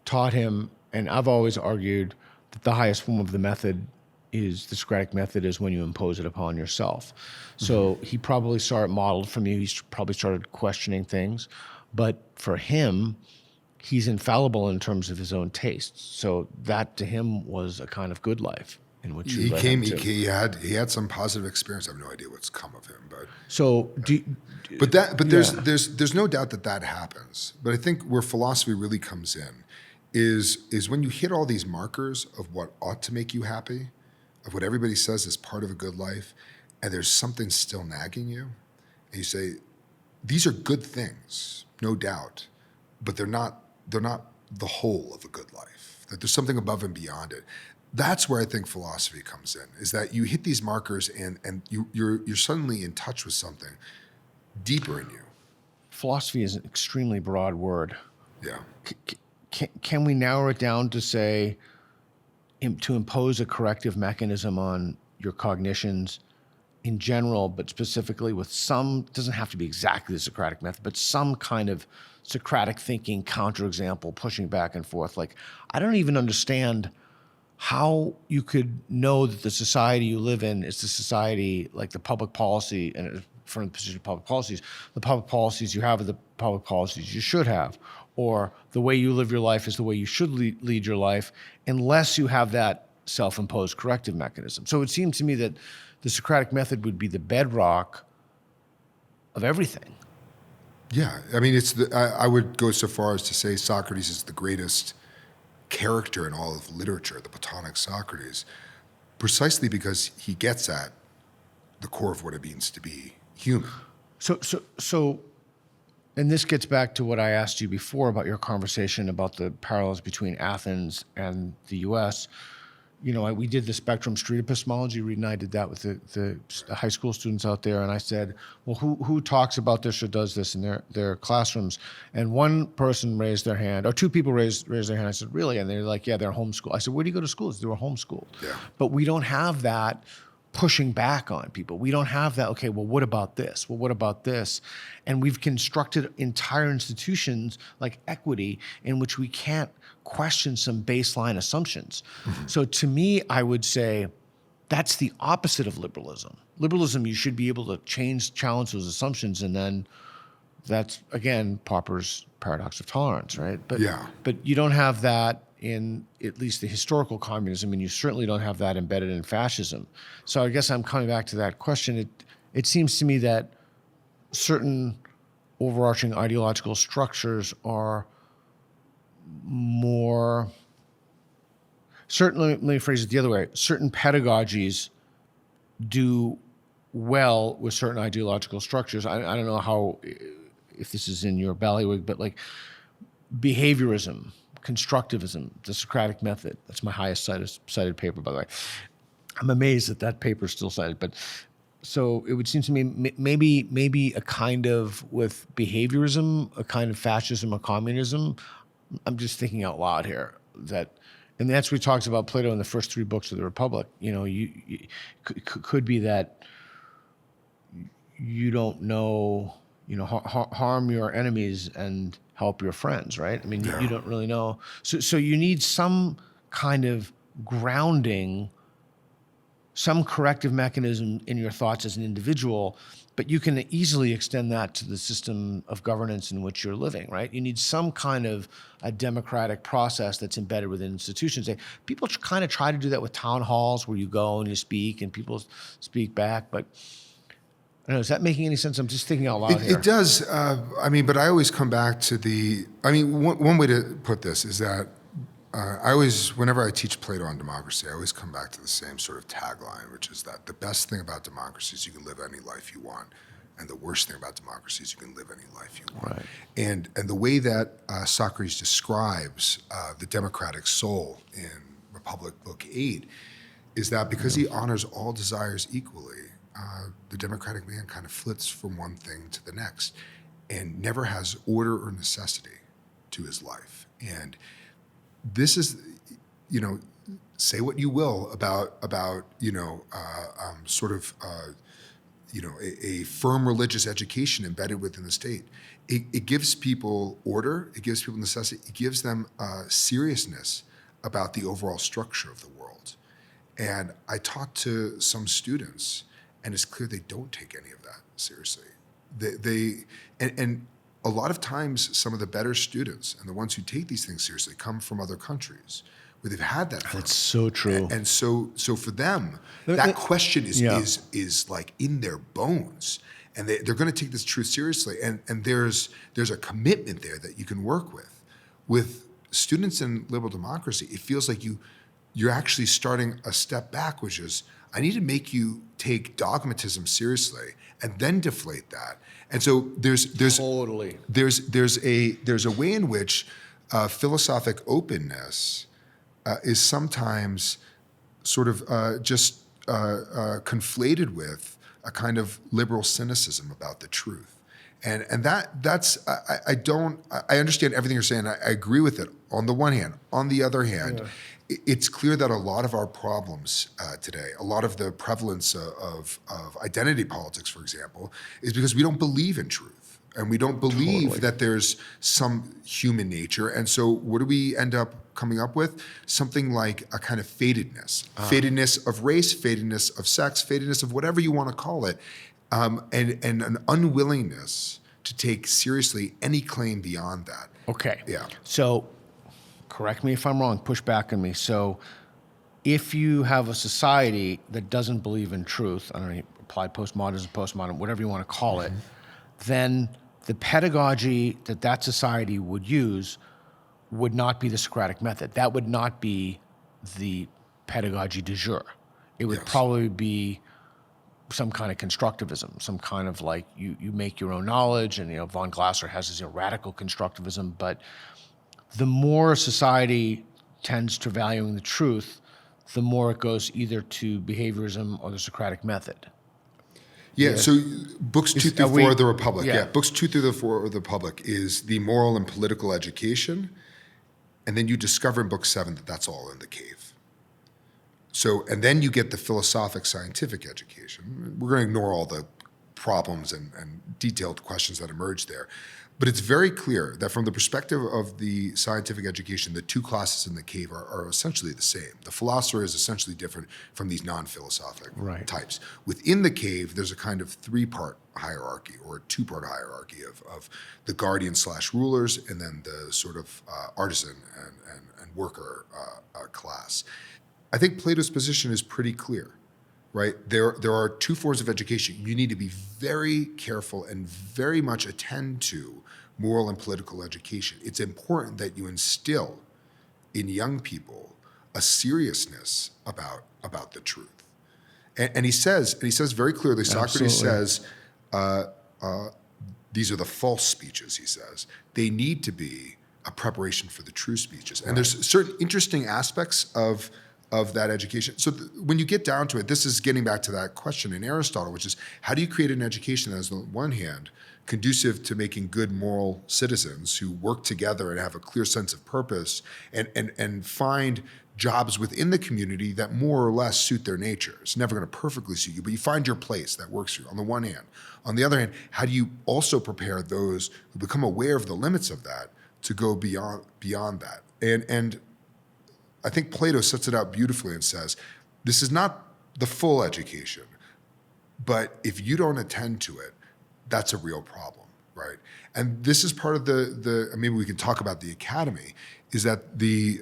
taught him, and I've always argued that the highest form of the method is the Socratic method is when you impose it upon yourself. So he probably saw it modeled from you. He probably started questioning things, but for him, he's infallible in terms of his own tastes. So that to him was a kind of good life in which he had some positive experience. I have no idea what's come of him, but so there's no doubt that happens. But I think where philosophy really comes in is when you hit all these markers of what ought to make you happy, of what everybody says is part of a good life, and there's something still nagging you, and you say, these are good things, no doubt, but they're not the whole of a good life. That there's something above and beyond it. that's where I think philosophy comes in, is that you hit these markers and you're suddenly in touch with something deeper in you. Philosophy is an extremely broad word. Yeah. Can we narrow it down to say, to impose a corrective mechanism on your cognitions in general, but specifically with some, doesn't have to be exactly the Socratic method, but some kind of Socratic thinking counterexample, pushing back and forth? Like, I don't even understand how you could know that the society you live in is the society, like the public policy, and from the position of public policies, the public policies you have are the public policies you should have, or the way you live your life is the way you should lead your life, unless you have that self-imposed corrective mechanism. So it seems to me that the Socratic method would be the bedrock of everything. Yeah. I mean, I would go so far as to say Socrates is the greatest character in all of literature, the Platonic Socrates, precisely because he gets at the core of what it means to be human. So, and this gets back to what I asked you before about your conversation about the parallels between Athens and the U.S. You know, we did the spectrum street epistemology. Reed and I did that with the high school students out there. And I said, well, who talks about this or does this in their classrooms? And one person raised their hand, or two people raised their hand. I said, really? And they're like, yeah, they're homeschooled. I said, where do you go to school? They were homeschooled. Yeah. But we don't have that pushing back on people. We don't have that, okay, well, what about this? Well, what about this? And we've constructed entire institutions like equity in which we can't question some baseline assumptions. Mm-hmm. So to me, I would say that's the opposite of liberalism. Liberalism, you should be able to challenge those assumptions, and then that's, again, Popper's paradox of tolerance, right? But you don't have that in at least the historical communism, and you certainly don't have that embedded in fascism. So I guess I'm coming back to that question. It seems to me that certain overarching ideological structures are more, certainly, let me phrase it the other way, certain pedagogies do well with certain ideological structures. I don't know how, if this is in your ballywig, but like behaviorism, constructivism, the Socratic method. That's my highest cited paper, by the way. I'm amazed that paper is still cited. But so it would seem to me maybe a kind of, with behaviorism, a kind of fascism or communism. I'm just thinking out loud here, and that's what he talks about Plato in the first three books of the Republic. You know, you could be that you don't know, you know, harm your enemies and help your friends, right? I mean, you don't really know. So you need some kind of grounding, some corrective mechanism in your thoughts as an individual, but you can easily extend that to the system of governance in which you're living, right? You need some kind of a democratic process that's embedded within institutions. People kind of try to do that with town halls where you go and you speak and people speak back, but I don't know, is that making any sense? I'm just thinking out loud here. It does. But I always come back to one way to put this is that whenever I teach Plato on democracy, I always come back to the same sort of tagline, which is that the best thing about democracy is you can live any life you want, and the worst thing about democracy is you can live any life you want. Right. And the way that Socrates describes the democratic soul in Republic Book 8 is that because he honors all desires equally, the democratic man kind of flits from one thing to the next and never has order or necessity to his life. And this is, say what you will about a firm religious education embedded within the state. It gives people order, it gives people necessity, it gives them seriousness about the overall structure of the world. And I talked to some students, and it's clear they don't take any of that seriously. And a lot of times, some of the better students and the ones who take these things seriously come from other countries where they've had that. That's so true. And so for them, that question is like in their bones, and they're going to take this truth seriously. And there's a commitment there that you can work with. With students in liberal democracy, it feels like you're actually starting a step back, which is, I need to make you take dogmatism seriously and then deflate that. And so there's totally there's a way in which philosophic openness is sometimes sort of conflated with a kind of liberal cynicism about the truth. And that's I understand everything you're saying. I agree with it on the one hand. On the other hand, it's clear that a lot of our problems today, a lot of the prevalence of identity politics, for example, is because we don't believe in truth. And we don't believe that there's some human nature. And so what do we end up coming up with? Something like a kind of fatedness. Fatedness of race, fatedness of sex, fatedness of whatever you want to call it. And an unwillingness to take seriously any claim beyond that. Okay. Yeah. So correct me if I'm wrong, push back on me. So if you have a society that doesn't believe in truth, I don't know, applied postmodern, whatever you want to call it, then the pedagogy that society would use would not be the Socratic method. That would not be the pedagogy du jour. It would probably be some kind of constructivism, some kind of like you make your own knowledge, and von Glasser has his radical constructivism. But the more society tends to valuing the truth, the more it goes either to behaviorism or the Socratic method. Yeah, so books 2 through 4 of the Republic. Yeah. Books 2 through 4 of the Republic is the moral and political education. And then you discover in book 7 that that's all in the cave. So, and then you get the philosophic scientific education. We're going to ignore all the problems and detailed questions that emerge there. But it's very clear that from the perspective of the scientific education, the two classes in the cave are essentially the same. The philosopher is essentially different from these non-philosophic types. Within the cave, there's a kind of 3-part hierarchy or a 2-part hierarchy of the guardian/rulers and then the sort of artisan and worker class. I think Plato's position is pretty clear. Right? There are 2 forms of education. You need to be very careful and very much attend to moral and political education. It's important that you instill in young people a seriousness about the truth. And he says very clearly, Socrates says, these are the false speeches, he says. They need to be a preparation for the true speeches. And there's certain interesting aspects of that education. So when you get down to it, this is getting back to that question in Aristotle, which is how do you create an education that is, on the one hand, conducive to making good moral citizens who work together and have a clear sense of purpose and find jobs within the community that more or less suit their nature. It's never going to perfectly suit you, but you find your place that works for you on the one hand. On the other hand, how do you also prepare those who become aware of the limits of that to go beyond that? And I think Plato sets it out beautifully and says, this is not the full education, but if you don't attend to it, that's a real problem, right? And this is part of the maybe we can talk about the academy, is that the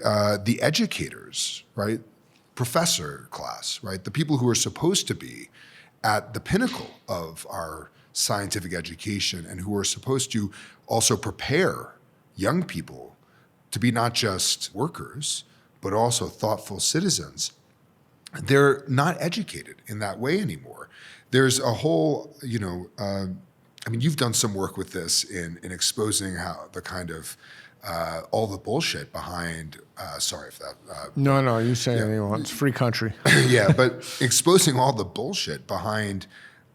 educators, right, professor class, right, the people who are supposed to be at the pinnacle of our scientific education and who are supposed to also prepare young people to be not just workers, but also thoughtful citizens, they're not educated in that way anymore. There's a whole, you've done some work with this in exposing how the kind of all the bullshit behind, sorry if that. No, you say anything you want. It's a free country. Yeah, but exposing all the bullshit behind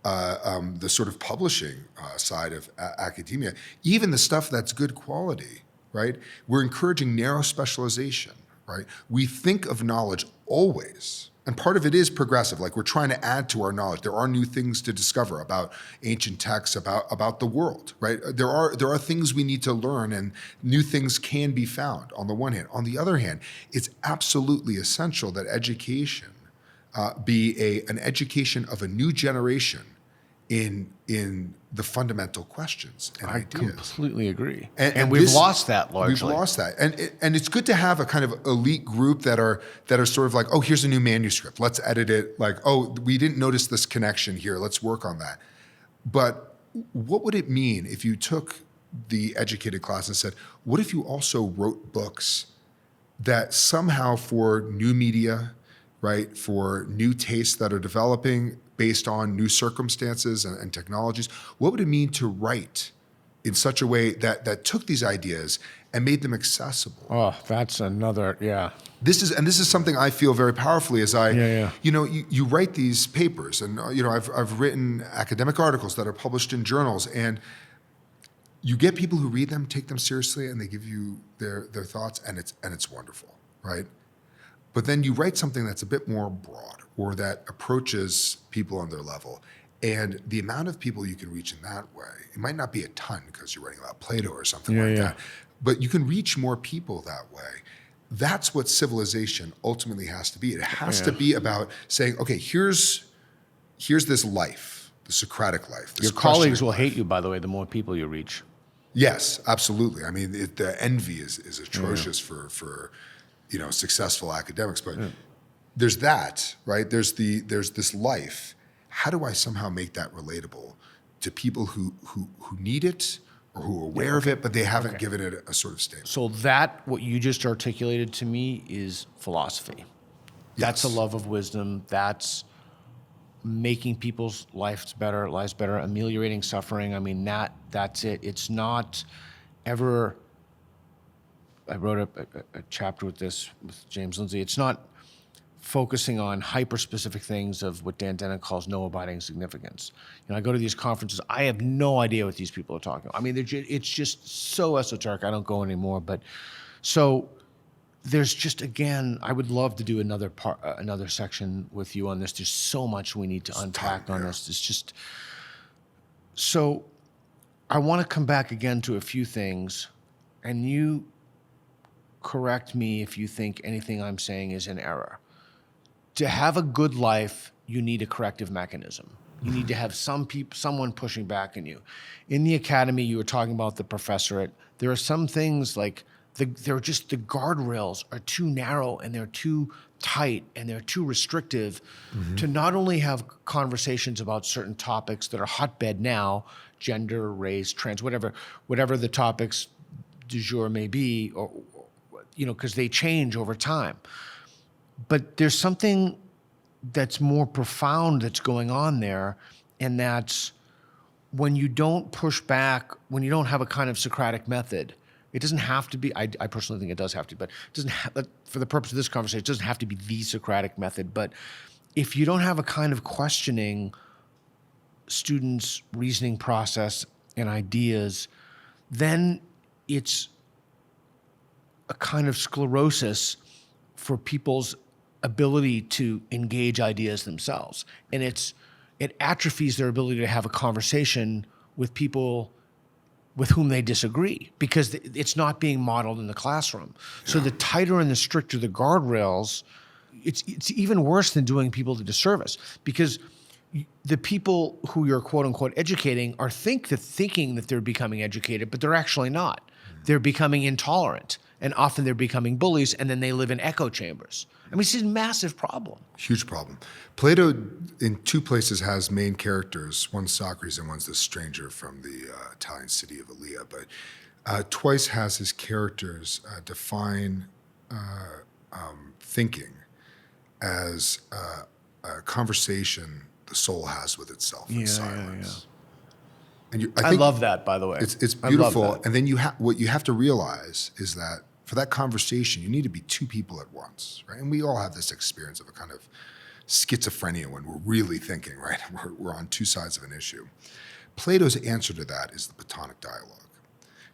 the sort of publishing side of academia, even the stuff that's good quality, right? We're encouraging narrow specialization. Right? We think of knowledge always, and part of it is progressive, like we're trying to add to our knowledge. There are new things to discover about ancient texts, about the world, right? There are things we need to learn, and new things can be found on the one hand. On the other hand, it's absolutely essential that education be an education of a new generation in the fundamental questions and ideas. I completely agree. And we've lost that largely. We've lost that. And it's good to have a kind of elite group that are sort of like, oh, here's a new manuscript. Let's edit it. Like, oh, we didn't notice this connection here. Let's work on that. But what would it mean if you took the educated class and said, what if you also wrote books that somehow for new media, right, for new tastes that are developing based on new circumstances and technologies, what would it mean to write in such a way that took these ideas and made them accessible. Oh, that's another, yeah. This is something I feel very powerfully as I, Yeah. you write these papers, and I've written academic articles that are published in journals, and you get people who read them, take them seriously, and they give you their thoughts, and it's wonderful, right? But then you write something that's a bit more broad, or that approaches people on their level, and the amount of people you can reach in that way, it might not be a ton because you're writing about Plato or something that, but you can reach more people that way. That's what civilization ultimately has to be. It has to be about saying, okay, here's this life, the Socratic life. Your colleagues will hate you, by the way, the more people you reach. Yes, absolutely. I mean, the envy is atrocious for successful academics, but there's that, right? There's this life. How do I somehow make that relatable to people who need it or who are aware of it, but they haven't given it a sort of statement? So what you just articulated to me is philosophy. That's a love of wisdom. That's making people's lives better, ameliorating suffering. I mean, that's it. It's not ever, I wrote a chapter with James Lindsay. It's not focusing on hyper-specific things of what Dan Dennett calls no abiding significance. I go to these conferences, I have no idea what these people are talking about. I mean, it's just so esoteric, I don't go anymore. But so there's just, again, I would love to do another section with you on this. There's so much we need to unpack on this. It's just, so I want to come back again to a few things, and you correct me if you think anything I'm saying is in error. To have a good life, you need a corrective mechanism. You need to have someone pushing back on you. In the academy, you were talking about the professorate. There are some things like the guardrails are too narrow and they're too tight and they're too restrictive to not only have conversations about certain topics that are hotbed now, gender, race, trans, whatever the topics du jour may be, or because they change over time. But there's something that's more profound that's going on there, and that's when you don't push back, when you don't have a kind of Socratic method. It doesn't have to be, I personally think it does have to, but it doesn't have, for the purpose of this conversation, it doesn't have to be the Socratic method. But if you don't have a kind of questioning students' reasoning process and ideas, then it's a kind of sclerosis for people's ability to engage ideas themselves. And it atrophies their ability to have a conversation with people with whom they disagree, because it's not being modeled in the classroom. So the tighter and the stricter the guardrails, it's even worse than doing people the disservice, because the people who you're quote unquote educating are thinking that they're becoming educated, but they're actually not. They're becoming intolerant, and often they're becoming bullies, and then they live in echo chambers. I mean, it's a massive problem. Huge problem. Plato, in two places, has main characters. One's Socrates and one's the stranger from the Italian city of Aelia. But twice has his characters define thinking as a conversation the soul has with itself in silence. And I love that, by the way. It's beautiful. And then what you have to realize is that for that conversation, you need to be two people at once, right? And we all have this experience of a kind of schizophrenia when we're really thinking, right? We're on two sides of an issue. Plato's answer to that is the Platonic dialogue.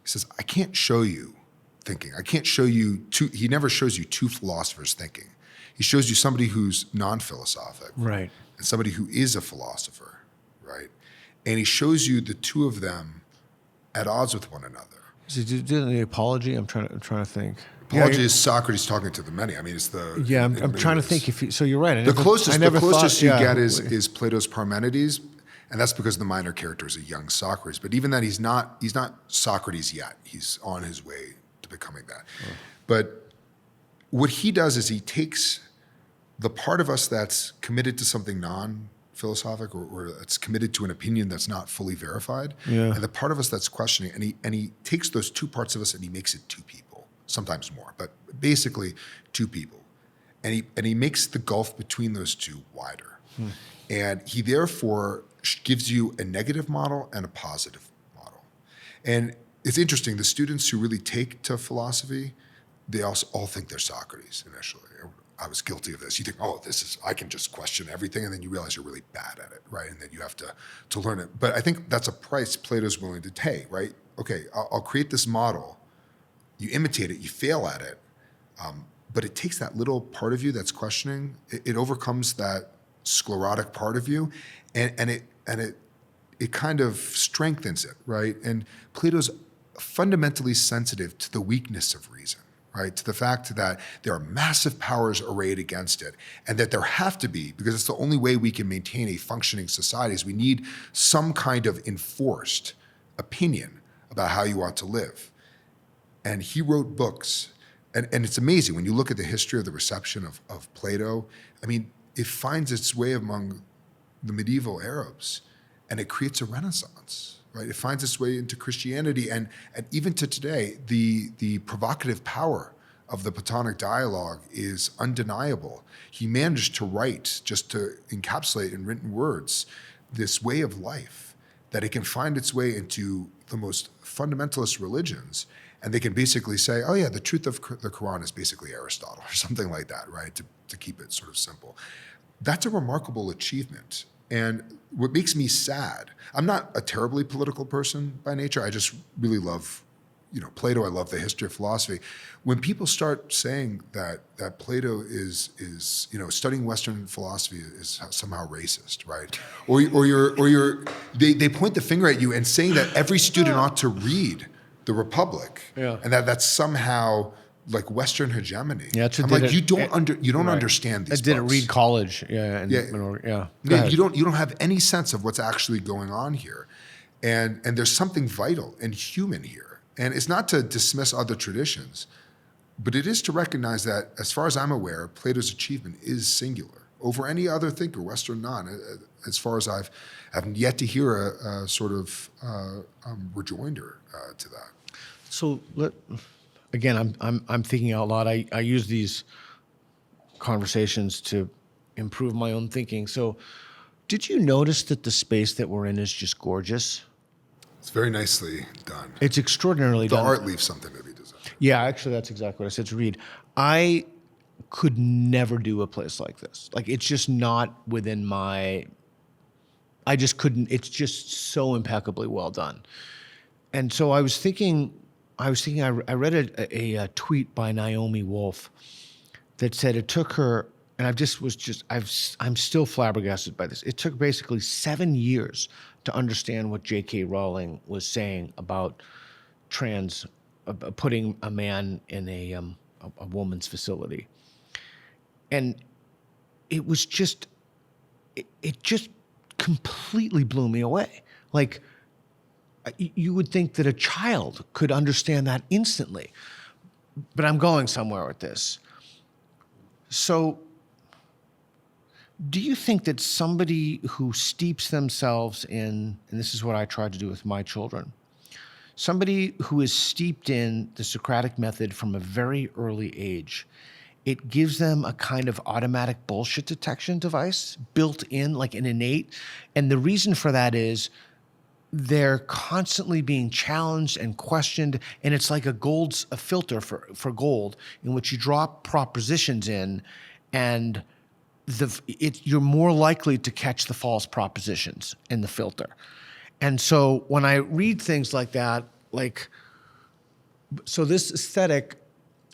He says, I can't show you thinking. I can't show you he never shows you two philosophers thinking. He shows you somebody who's non-philosophic, right, and somebody who is a philosopher, right? And he shows you the two of them at odds with one another. Is he doing the apology? I'm trying to think. Apology is Socrates talking to the many. I mean, it's the... Yeah, I'm trying to think. So you're right. The closest you get is Plato's Parmenides, and that's because the minor character is a young Socrates. But even that, he's not Socrates yet. He's on his way to becoming that. Oh. But what he does is he takes the part of us that's committed to something non-philosophic or that's committed to an opinion that's not fully verified, and the part of us that's questioning, and he takes those two parts of us and he makes it two people, sometimes more, but basically two people. And he makes the gulf between those two wider. And he therefore gives you a negative model and a positive model. And it's interesting, the students who really take to philosophy, they also all think they're Socrates initially. I was guilty of this. You think, oh, I can just question everything, and then you realize you're really bad at it, right? And then you have to learn it. But I think that's a price Plato's willing to pay, right? Okay, I'll create this model. You imitate it, you fail at it, but it takes that little part of you that's questioning. It overcomes that sclerotic part of you, and it kind of strengthens it, right? And Plato's fundamentally sensitive to the weakness of reason, right? To the fact that there are massive powers arrayed against it, and that there have to be, because it's the only way we can maintain a functioning society, is we need some kind of enforced opinion about how you ought to live. And he wrote books, and it's amazing when you look at the history of the reception of Plato. I mean, it finds its way among the medieval Arabs, and it creates a renaissance, right? It finds its way into Christianity, and even to today, the provocative power of the Platonic dialogue is undeniable. He managed to write, just to encapsulate in written words, this way of life, that it can find its way into the most fundamentalist religions, and they can basically say, oh yeah, the truth of the Quran is basically Aristotle, or something like that, right? To keep it sort of simple. That's a remarkable achievement. And what makes me sad, I'm not a terribly political person by nature. I just really love, Plato. I love the history of philosophy. When people start saying that Plato is studying Western philosophy is somehow racist, right? They point the finger at you and saying that every student ought to read the Republic, and that's somehow like Western hegemony. Yeah, I'm like, you don't understand these. I didn't read college. You don't have any sense of what's actually going on here, and there's something vital and human here. And it's not to dismiss other traditions, but it is to recognize that, as far as I'm aware, Plato's achievement is singular over any other thinker, Western non. As far as I've yet to hear a sort of rejoinder to that. So again, I'm thinking out loud. I use these conversations to improve my own thinking. So, did you notice that the space that we're in is just gorgeous? It's very nicely done. It's extraordinarily done. The art leaves something to be desired. Yeah, actually, that's exactly what I said to Reed. I could never do a place like this. Like, it's just not within my. I just couldn't. It's just so impeccably well done. And so I was thinking. I read a tweet by Naomi Wolf that said it took her, and I'm still flabbergasted by this. It took basically 7 years to understand what J.K. Rowling was saying about putting a man in a woman's facility, and it was just, it just completely blew me away. Like, you would think that a child could understand that instantly. But I'm going somewhere with this. So, do you think that somebody who steeps themselves in, and this is what I try to do with my children, somebody who is steeped in the Socratic method from a very early age, it gives them a kind of automatic bullshit detection device built in, like an innate. And the reason for that is they're constantly being challenged and questioned, and it's like a filter for gold in which you drop propositions in, and you're more likely to catch the false propositions in the filter. And so when I read things like that, so this aesthetic,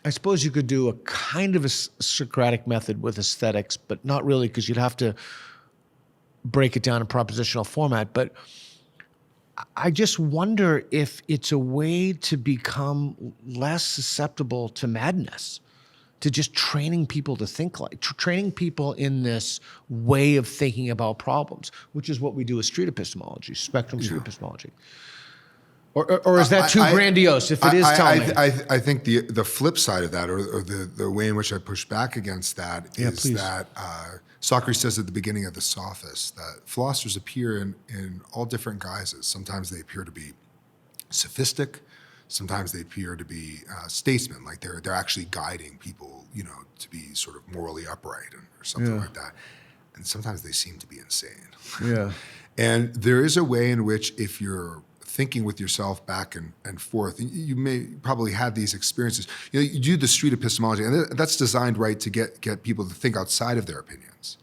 I suppose you could do a kind of a Socratic method with aesthetics, but not really, because you'd have to break it down in propositional format. But I just wonder if it's a way to become less susceptible to madness, to just training people to think training people in this way of thinking about problems, which is what we do with street epistemology, spectrum street epistemology. Or is that too grandiose? If it is, tell me. I think the flip side of that, or the way in which I push back against that, is that Socrates says at the beginning of the Sophists that philosophers appear in all different guises. Sometimes they appear to be sophistic. Sometimes they appear to be statesmen, like they're actually guiding people, to be sort of morally upright or something like that. And sometimes they seem to be insane. Yeah. And there is a way in which, if you're thinking with yourself back and forth. You may probably had these experiences. You do the street epistemology, and that's designed, right, to get people to think outside of their opinions.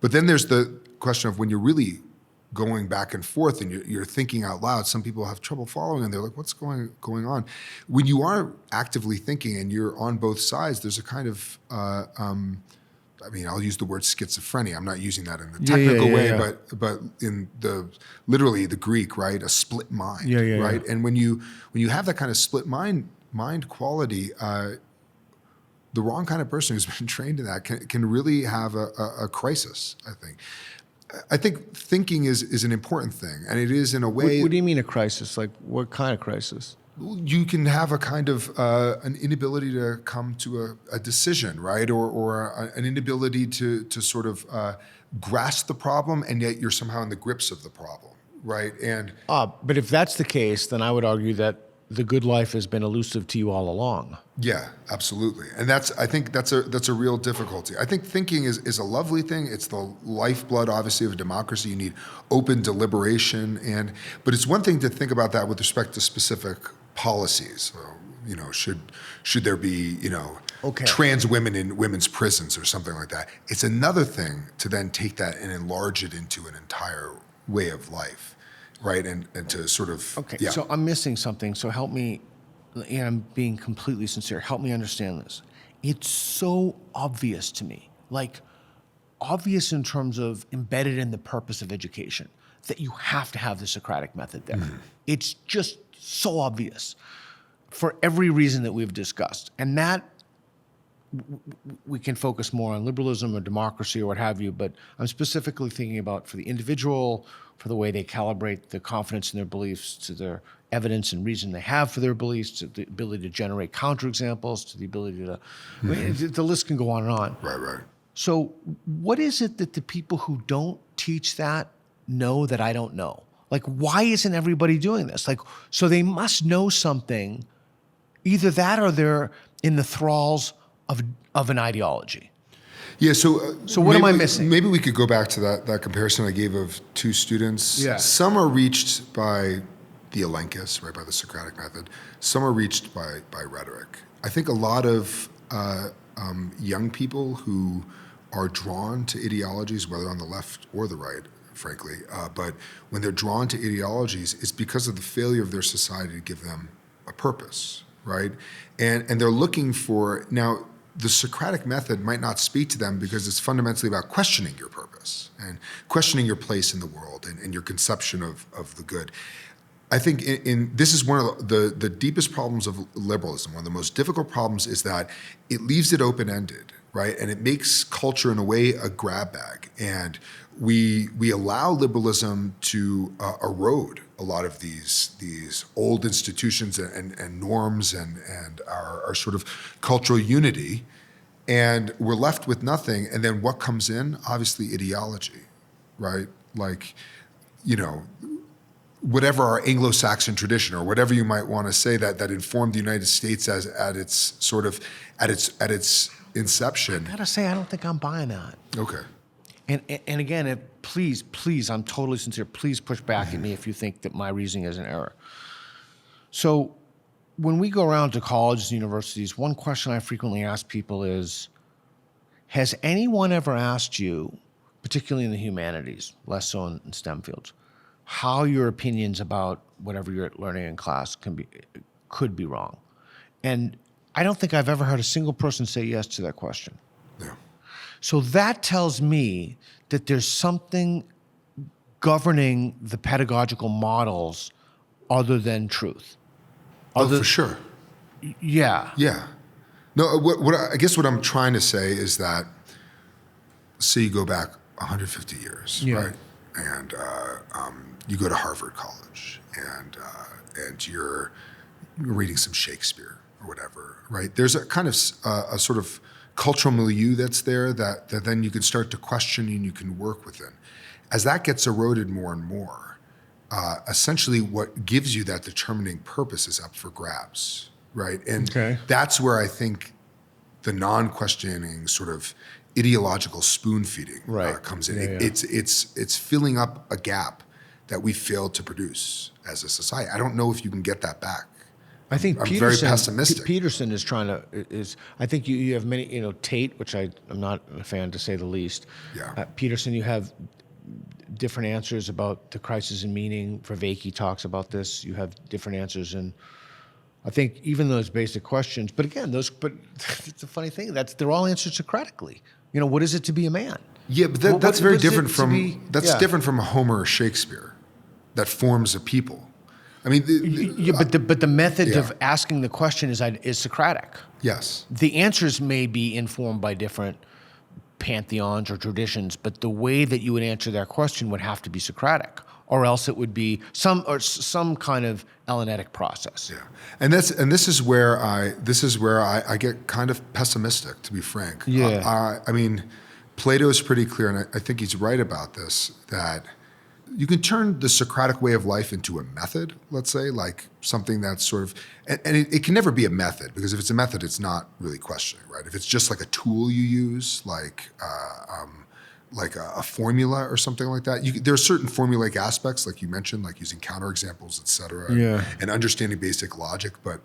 But then there's the question of when you're really going back and forth and you're thinking out loud. Some people have trouble following, and they're like, "What's going on?" When you are actively thinking and you're on both sides, there's a kind of I'll use the word schizophrenia. I'm not using that in the technical way, but in literally the Greek, right? A split mind, right? Yeah. And when you have that kind of split mind quality, the wrong kind of person who's been trained in that can really have a crisis, I think. I think thinking is an important thing, and it is in a way. What do you mean a crisis? Like what kind of crisis? You can have a kind of an inability to come to a decision, right? Or an inability to sort of grasp the problem, and yet you're somehow in the grips of the problem, right? And but if that's the case, then I would argue that the good life has been elusive to you all along. Yeah, absolutely. And I think that's a real difficulty. I think thinking is a lovely thing. It's the lifeblood, obviously, of a democracy. You need open deliberation, but it's one thing to think about that with respect to specific policies. Should there be, trans women in women's prisons or something like that? It's another thing to then take that and enlarge it into an entire way of life. Right, and to sort of... Okay, yeah. So I'm missing something, so help me, and I'm being completely sincere, help me understand this. It's so obvious to me, like obvious in terms of embedded in the purpose of education, that you have to have the Socratic method there. Mm-hmm. It's just so obvious for every reason that we've discussed. And that, we can focus more on liberalism or democracy or what have you, but I'm specifically thinking about for the individual, for the way they calibrate the confidence in their beliefs, to their evidence and reason they have for their beliefs, to the ability to generate counterexamples, to the ability to, the list can go on and on. Right. So what is it that the people who don't teach that know that I don't know? Like, why isn't everybody doing this? Like, so they must know something, either that or they're in the thralls of an ideology. Yeah, so what am I missing? Maybe we could go back to that comparison I gave of two students. Yeah. Some are reached by the elenchus, right, by the Socratic method. Some are reached by rhetoric. I think a lot of young people who are drawn to ideologies, whether on the left or the right, frankly, but when they're drawn to ideologies, it's because of the failure of their society to give them a purpose, right? And they're looking for, now, the Socratic method might not speak to them because it's fundamentally about questioning your purpose and questioning your place in the world and your conception of the good. I think this is one of the deepest problems of liberalism. One of the most difficult problems is that it leaves it open-ended, right? And it makes culture, in a way, a grab bag. And we allow liberalism to erode a lot of these old institutions and norms and our sort of cultural unity, and we're left with nothing. And then what comes in? Obviously, ideology, right? Like, whatever our Anglo-Saxon tradition or whatever you might want to say that informed the United States at its inception. I gotta say, I don't think I'm buying that. Okay. And again, please, I'm totally sincere. Please push back at me if you think that my reasoning is an error. So when we go around to colleges and universities, one question I frequently ask people is, has anyone ever asked you, particularly in the humanities, less so in STEM fields, how your opinions about whatever you're learning in class could be wrong? And I don't think I've ever heard a single person say yes to that question. Yeah. So that tells me that there's something governing the pedagogical models other than truth. For sure. Yeah. Yeah. No, I guess what I'm trying to say is that, say you go back 150 years, right? And you go to Harvard College, and you're reading some Shakespeare or whatever, right? There's a kind of a sort of cultural milieu that's there that then you can start to question and you can work within. As that gets eroded more and more, essentially what gives you that determining purpose is up for grabs, right? And that's where I think the non-questioning sort of ideological spoon feeding comes in. Yeah. It's filling up a gap that we failed to produce as a society. I don't know if you can get that back. I think I'm Peterson, very pessimistic. Peterson is trying to I think you have many, Tate, which I'm not a fan to say the least. Yeah. Peterson, you have different answers about the crisis in meaning. Vervaeke talks about this. You have different answers, and I think even those basic questions. But again, but it's a funny thing. They're all answered Socratically. What is it to be a man? Yeah, but that's very different from different from Homer or Shakespeare, that forms a people. I mean, but the method of asking the question is Socratic. Yes. The answers may be informed by different pantheons or traditions, but the way that you would answer that question would have to be Socratic, or else it would be some kind of Hellenetic process. Yeah, and this is where I get kind of pessimistic, to be frank. Yeah. I mean, Plato is pretty clear, and I think he's right about this, that you can turn the Socratic way of life into a method, let's say, like something that's sort of, and it can never be a method, because if it's a method, it's not really questioning, right? If it's just like a tool you use, like a formula or something like that, there are certain formulaic aspects, like you mentioned, like using counterexamples, et cetera, and understanding basic logic. But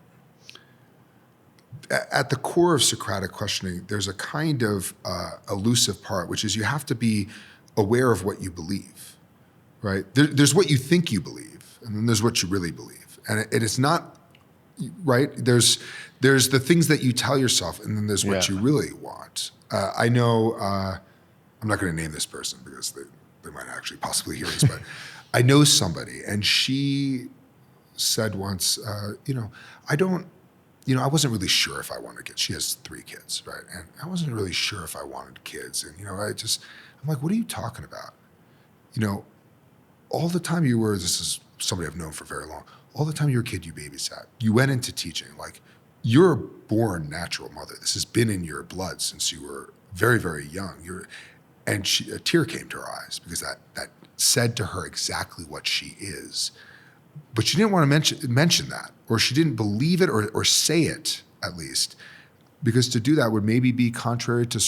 at the core of Socratic questioning, there's a kind of elusive part, which is you have to be aware of what you believe. Right? There's what you think you believe, and then there's what you really believe. And it's not, right? There's the things that you tell yourself, and then there's what you really want. I know, I'm not going to name this person because they might actually possibly hear this, but I know somebody, and she said once, I wasn't really sure if I wanted kids. She has 3 kids, right? And I wasn't really sure if I wanted kids. And, I'm like, what are you talking about? All the time this is somebody I've known for very long, all the time you were a kid, you babysat. You went into teaching. Like, you're a born natural mother. This has been in your blood since you were very, very young. And a tear came to her eyes, because that said to her exactly what she is. But she didn't want to mention that, or she didn't believe it, or say it, at least, because to do that would maybe be contrary to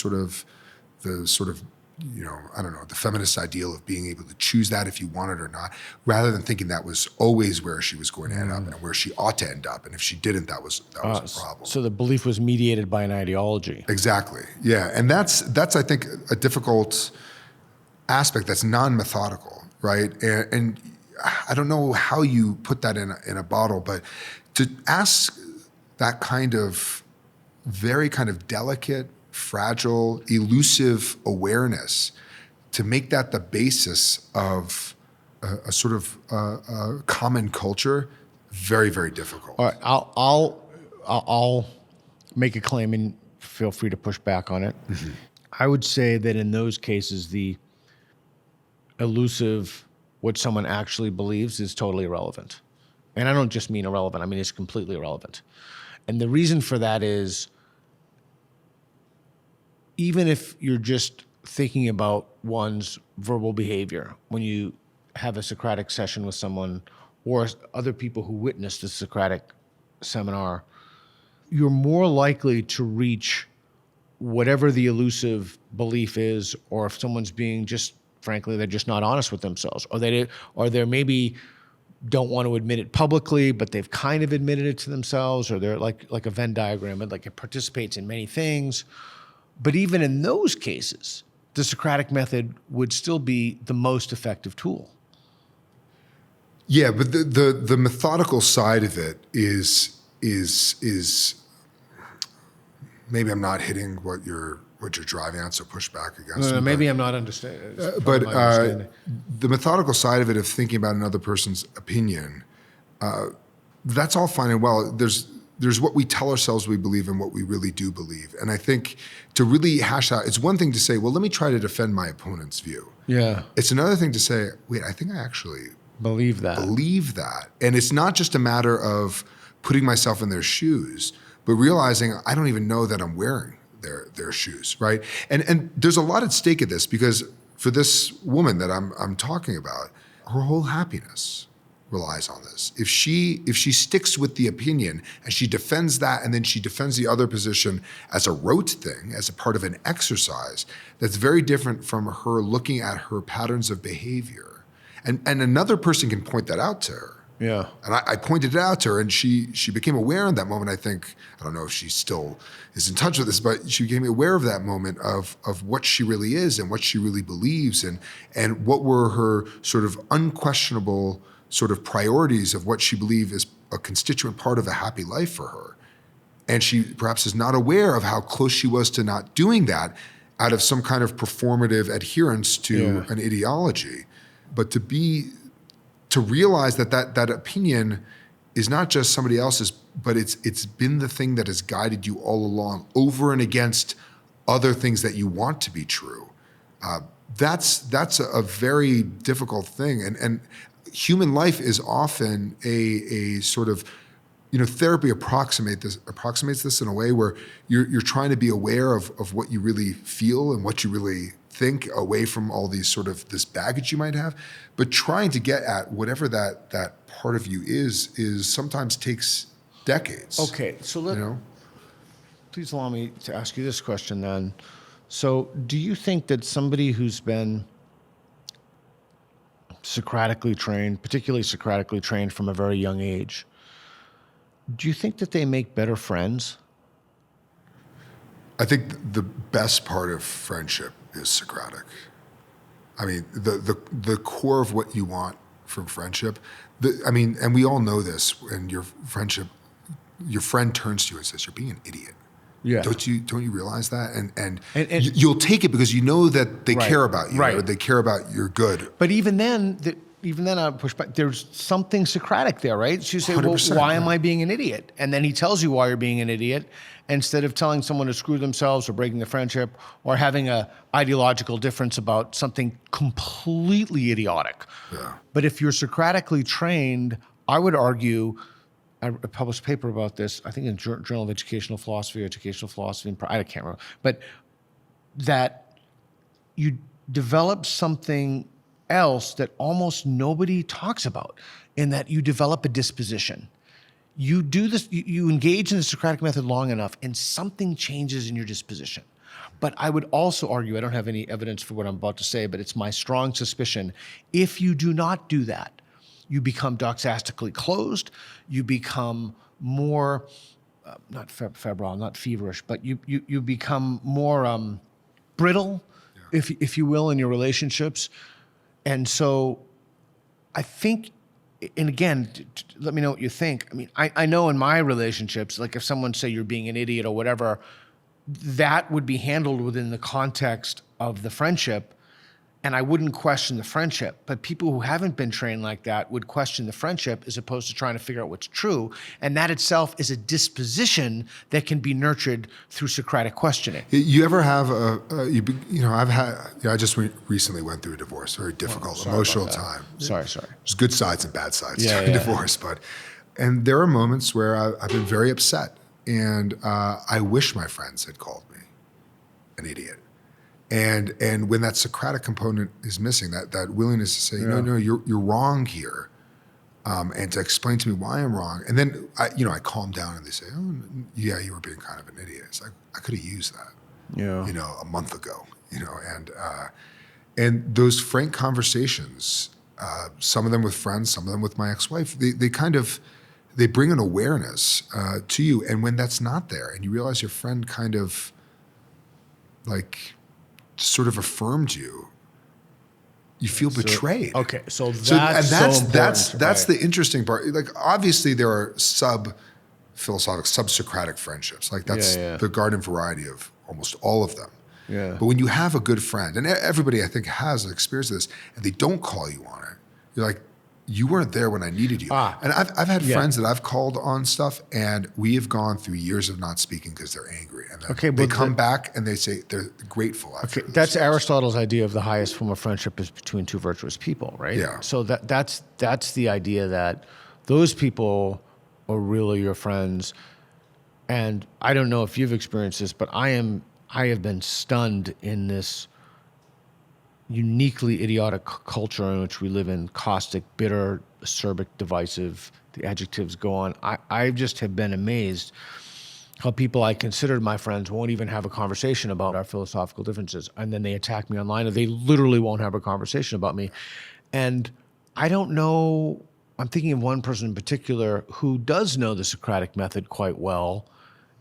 the feminist ideal of being able to choose that if you want it or not, rather than thinking that was always where she was going to end up and where she ought to end up. And if she didn't, that was a problem. So the belief was mediated by an ideology. Exactly. Yeah. And that's I think, a difficult aspect that's non-methodical, right? And I don't know how you put that in a bottle, but to ask that kind of very kind of delicate, fragile, elusive awareness, to make that the basis of a sort of common culture, very, very difficult. All right, I'll make a claim, and feel free to push back on it. Mm-hmm. I would say that in those cases, the elusive, what someone actually believes, is totally irrelevant. And I don't just mean irrelevant, I mean it's completely irrelevant. And the reason for that is, even if you're just thinking about one's verbal behavior, when you have a Socratic session with someone, or other people who witness the Socratic seminar, you're more likely to reach whatever the elusive belief is, or if someone's being frankly, they're just not honest with themselves, or they're maybe don't want to admit it publicly, but they've kind of admitted it to themselves, or they're like a Venn diagram, and it participates in many things. But even in those cases, the Socratic method would still be the most effective tool. Yeah, but the methodical side of it is maybe I'm not hitting what you're driving at, so push back against. Maybe I'm not understanding. But the methodical side of it, of thinking about another person's opinion, that's all fine and well. There's what we tell ourselves we believe and what we really do believe. And I think to really hash out, it's one thing to say, well, let me try to defend my opponent's view. Yeah. It's another thing to say, wait, I think I actually believe that. And it's not just a matter of putting myself in their shoes, but realizing I don't even know that I'm wearing their shoes, right? And there's a lot at stake at this, because for this woman that I'm talking about, her whole happiness relies on this. If she sticks with the opinion and she defends that, and then she defends the other position as a rote thing, as a part of an exercise, that's very different from her looking at her patterns of behavior And another person can point that out to her. Yeah. And I pointed it out to her, and she became aware in that moment. I think, I don't know if she still is in touch with this, but she became aware of that moment of what she really is and what she really believes, and what were her sort of unquestionable sort of priorities of what she believed is a constituent part of a happy life for her. And she perhaps is not aware of how close she was to not doing that out of some kind of performative adherence to an ideology. But to realize that opinion is not just somebody else's, but it's been the thing that has guided you all along, over and against other things that you want to be true. That's a very difficult thing, and human life is often a sort of, therapy approximates this in a way where you're trying to be aware of what you really feel and what you really think, away from all these sort of this baggage you might have, but trying to get at whatever that part of you is sometimes takes decades. Okay, so please allow me to ask you this question then. So do you think that somebody who's been Socratically trained, particularly Socratically trained from a very young age, do you think that they make better friends? I think the best part of friendship is Socratic. I mean, the core of what you want from friendship, and we all know this, and your friend turns to you and says, "You're being an idiot." Yeah. Don't you realize that? And you'll take it because you know that they care about you, right? Or they care about your good. But even then I'll push back. There's something Socratic there, right? So you say, well, why am I being an idiot? And then he tells you why you're being an idiot, instead of telling someone to screw themselves or breaking the friendship or having a ideological difference about something completely idiotic. Yeah. But if you're Socratically trained, I would argue, I published a paper about this, I think in Journal of Educational Philosophy, I can't remember, but that you develop something else that almost nobody talks about, in that you develop a disposition. You do this, you engage in the Socratic method long enough and something changes in your disposition. But I would also argue, I don't have any evidence for what I'm about to say, but it's my strong suspicion, if you do not do that, you become doxastically closed, you become more, not febrile, not feverish, but you become more brittle, if you will, in your relationships. And so I think, and again, let me know what you think. I mean, I know in my relationships, like if someone say you're being an idiot or whatever, that would be handled within the context of the friendship, and I wouldn't question the friendship. But people who haven't been trained like that would question the friendship as opposed to trying to figure out what's true. And that itself is a disposition that can be nurtured through Socratic questioning. You ever have I just recently went through a divorce, very difficult, emotional time. Sorry. There's good sides and bad sides to Yeah. divorce, and there are moments where I've been very upset, and I wish my friends had called me an idiot. And when that Socratic component is missing, that willingness to say, no, you're wrong here, and to explain to me why I'm wrong, and then I calm down, and they say, oh yeah, you were being kind of an idiot. It's like, I could have used that, a month ago, and those frank conversations, some of them with friends, some of them with my ex-wife, they bring an awareness to you, and when that's not there, and you realize your friend kind of like sort of affirmed you, you feel betrayed. Okay, so that's the interesting part. Like, obviously there are sub-philosophic, sub-Socratic friendships. Like, that's the garden variety of almost all of them. Yeah. But when you have a good friend, and everybody I think has an experience of this, and they don't call you on it, you're like, you weren't there when I needed you. And I've had friends that I've called on stuff, and we have gone through years of not speaking because they're angry. And then they come back and they say they're grateful. Okay, that's Aristotle's idea of the highest form of friendship is between two virtuous people, right? Yeah. So that's the idea that those people are really your friends. And I don't know if you've experienced this, but I have been stunned in this uniquely idiotic culture in which we live in: caustic, bitter, acerbic, divisive. The adjectives go on. I just have been amazed how people I considered my friends won't even have a conversation about our philosophical differences, and then they attack me online, and they literally won't have a conversation about me. And I don't know. I'm thinking of one person in particular who does know the Socratic method quite well.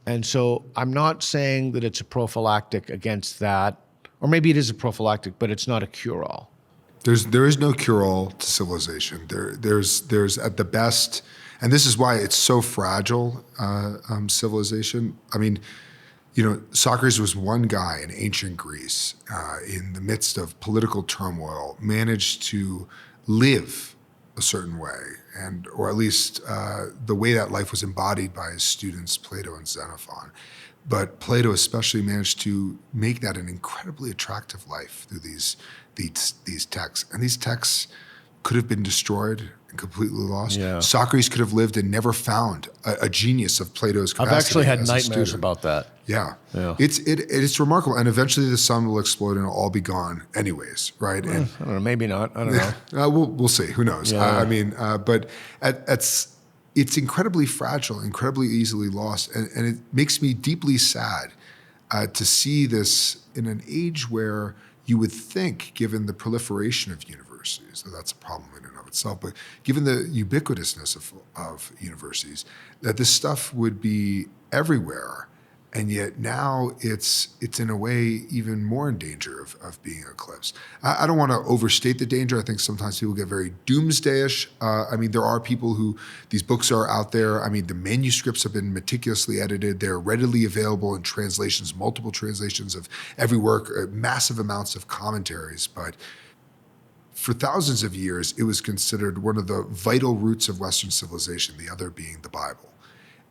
And so I'm not saying that it's a prophylactic against that, or maybe it is a prophylactic, but it's not a cure-all. There is no cure-all to civilization. There's at the best, and this is why it's so fragile, civilization. I mean, Socrates was one guy in ancient Greece, in the midst of political turmoil, managed to live a certain way, or at least the way that life was embodied by his students, Plato and Xenophon. But Plato especially managed to make that an incredibly attractive life through these texts. And these texts could have been destroyed and completely lost. Yeah. Socrates could have lived and never found a genius of Plato's capacity. I've actually had as a nightmares student. about that. Yeah. Yeah. It's remarkable. And eventually the sun will explode and it'll all be gone anyways, right? And I don't know, maybe not. I don't know. we'll see. Who knows? Yeah. But it's incredibly fragile, incredibly easily lost. And it makes me deeply sad to see this in an age where you would think, given the proliferation of universities, that's a problem in and of itself, but given the ubiquitousness of universities, that this stuff would be everywhere. And yet now it's in a way even more in danger of being eclipsed. I don't want to overstate the danger. I think sometimes people get very doomsdayish. There are people who, these books are out there. The manuscripts have been meticulously edited. They're readily available in translations, multiple translations of every work, massive amounts of commentaries. But for thousands of years, it was considered one of the vital roots of Western civilization, the other being the Bible.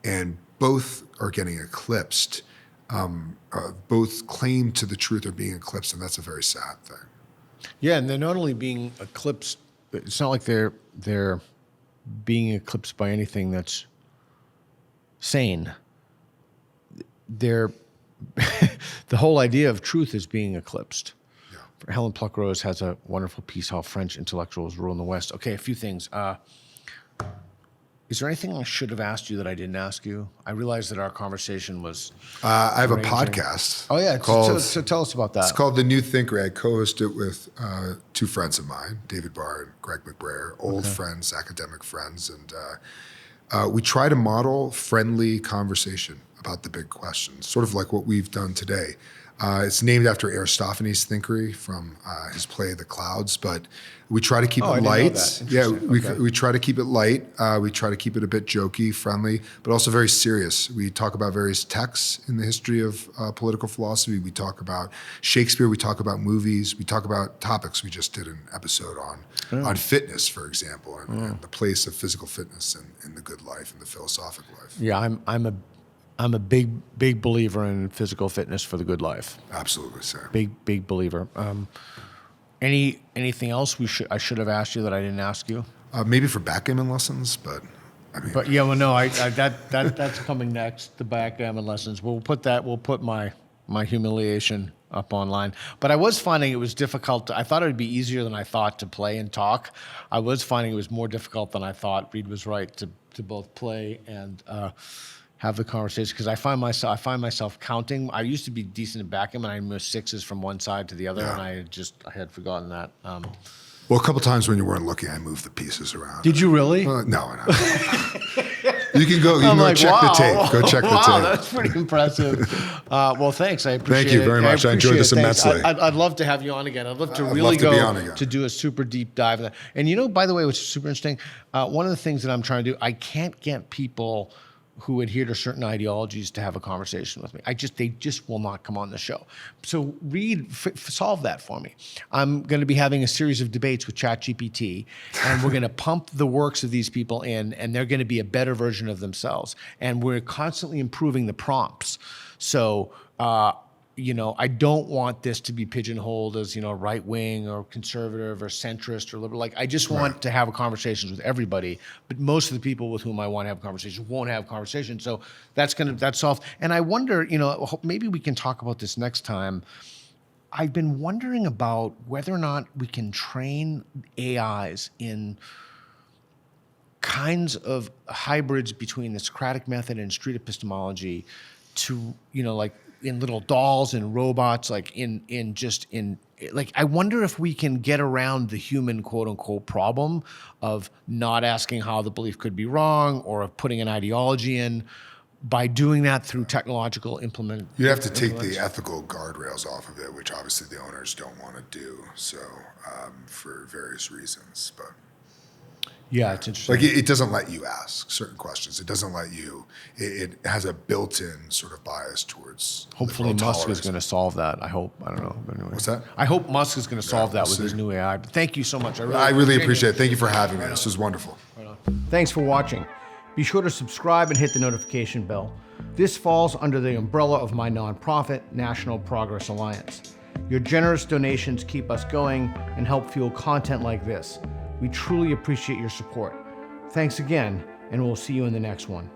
And both are getting eclipsed. Both claim to the truth are being eclipsed, and that's a very sad thing. Yeah, and they're not only being eclipsed, it's not like they're being eclipsed by anything that's sane. The whole idea of truth is being eclipsed. Yeah. Helen Pluckrose has a wonderful piece, How French Intellectuals Rule in the West. Okay, a few things. Is there anything I should have asked you that I didn't ask you? I realized that our conversation was I have arranging. a podcast. Oh, yeah. So tell us about that. It's called The New Thinkery. I co-host it with two friends of mine, David Barr and Greg McBrayer, old friends, academic friends. And we try to model friendly conversation about the big questions, sort of like what we've done today. It's named after Aristophanes' Thinkery from his play The Clouds, but we try to keep it light. Yeah, we try to keep it light. We try to keep it a bit jokey, friendly, but also very serious. We talk about various texts in the history of political philosophy. We talk about Shakespeare. We talk about movies. We talk about topics. We just did an episode on fitness, for example, and the place of physical fitness in the good life and the philosophic life. Yeah, I'm a big believer in physical fitness for the good life. Absolutely, sir. Big believer. Anything else I should have asked you that I didn't ask you? Maybe for backgammon lessons, but But yeah, well, no, that's coming next. The backgammon lessons. We'll put my humiliation up online. But I was finding it was difficult. I thought it would be easier than I thought to play and talk. I was finding it was more difficult than I thought. Reed was right to both play and have the conversation, because I find myself counting. I used to be decent at backgammon. I moved sixes from one side to the other, and I had forgotten that. Well, a couple times when you weren't looking, I moved the pieces around. Did you really? No. You can go. Check the tape. Go check the tape. Wow, that's pretty impressive. Well, thanks. I appreciate it. Thank you very much. I enjoyed this immensely. I'd love to have you on again. I'd love to to do a super deep dive in that. And by the way, what's super interesting, one of the things that I'm trying to do, I can't get people who adhere to certain ideologies to have a conversation with me. They just will not come on the show. So Reed, solve that for me. I'm going to be having a series of debates with ChatGPT, and we're going to pump the works of these people in, and they're going to be a better version of themselves. And we're constantly improving the prompts. So, I don't want this to be pigeonholed as, right wing or conservative or centrist or liberal. I just want to have conversations with everybody. But most of the people with whom I want to have conversations won't have conversations. So that's solved. And I wonder, maybe we can talk about this next time. I've been wondering about whether or not we can train AIs in kinds of hybrids between the Socratic method and street epistemology to, in little dolls and robots, in like, I wonder if we can get around the human quote unquote problem of not asking how the belief could be wrong or of putting an ideology in by doing that through technological implement. You have to take the ethical guardrails off of it, which obviously the owners don't want to do. So for various reasons, but yeah, it's interesting. like it doesn't let you ask certain questions. It doesn't let you. It has a built-in sort of bias towards. Hopefully, liberal Musk tolerance. is going to solve that. I hope. I don't know. But anyway. What's that? I hope Musk is going to solve that we'll with his see. new AI. But thank you so much. I really appreciate it. Thank you for having me. This was wonderful. Thanks for watching. Be sure to subscribe and hit the notification bell. This falls under the umbrella of my nonprofit, National Progress Alliance. Your generous donations keep us going and help fuel content like this. We truly appreciate your support. Thanks again, and we'll see you in the next one.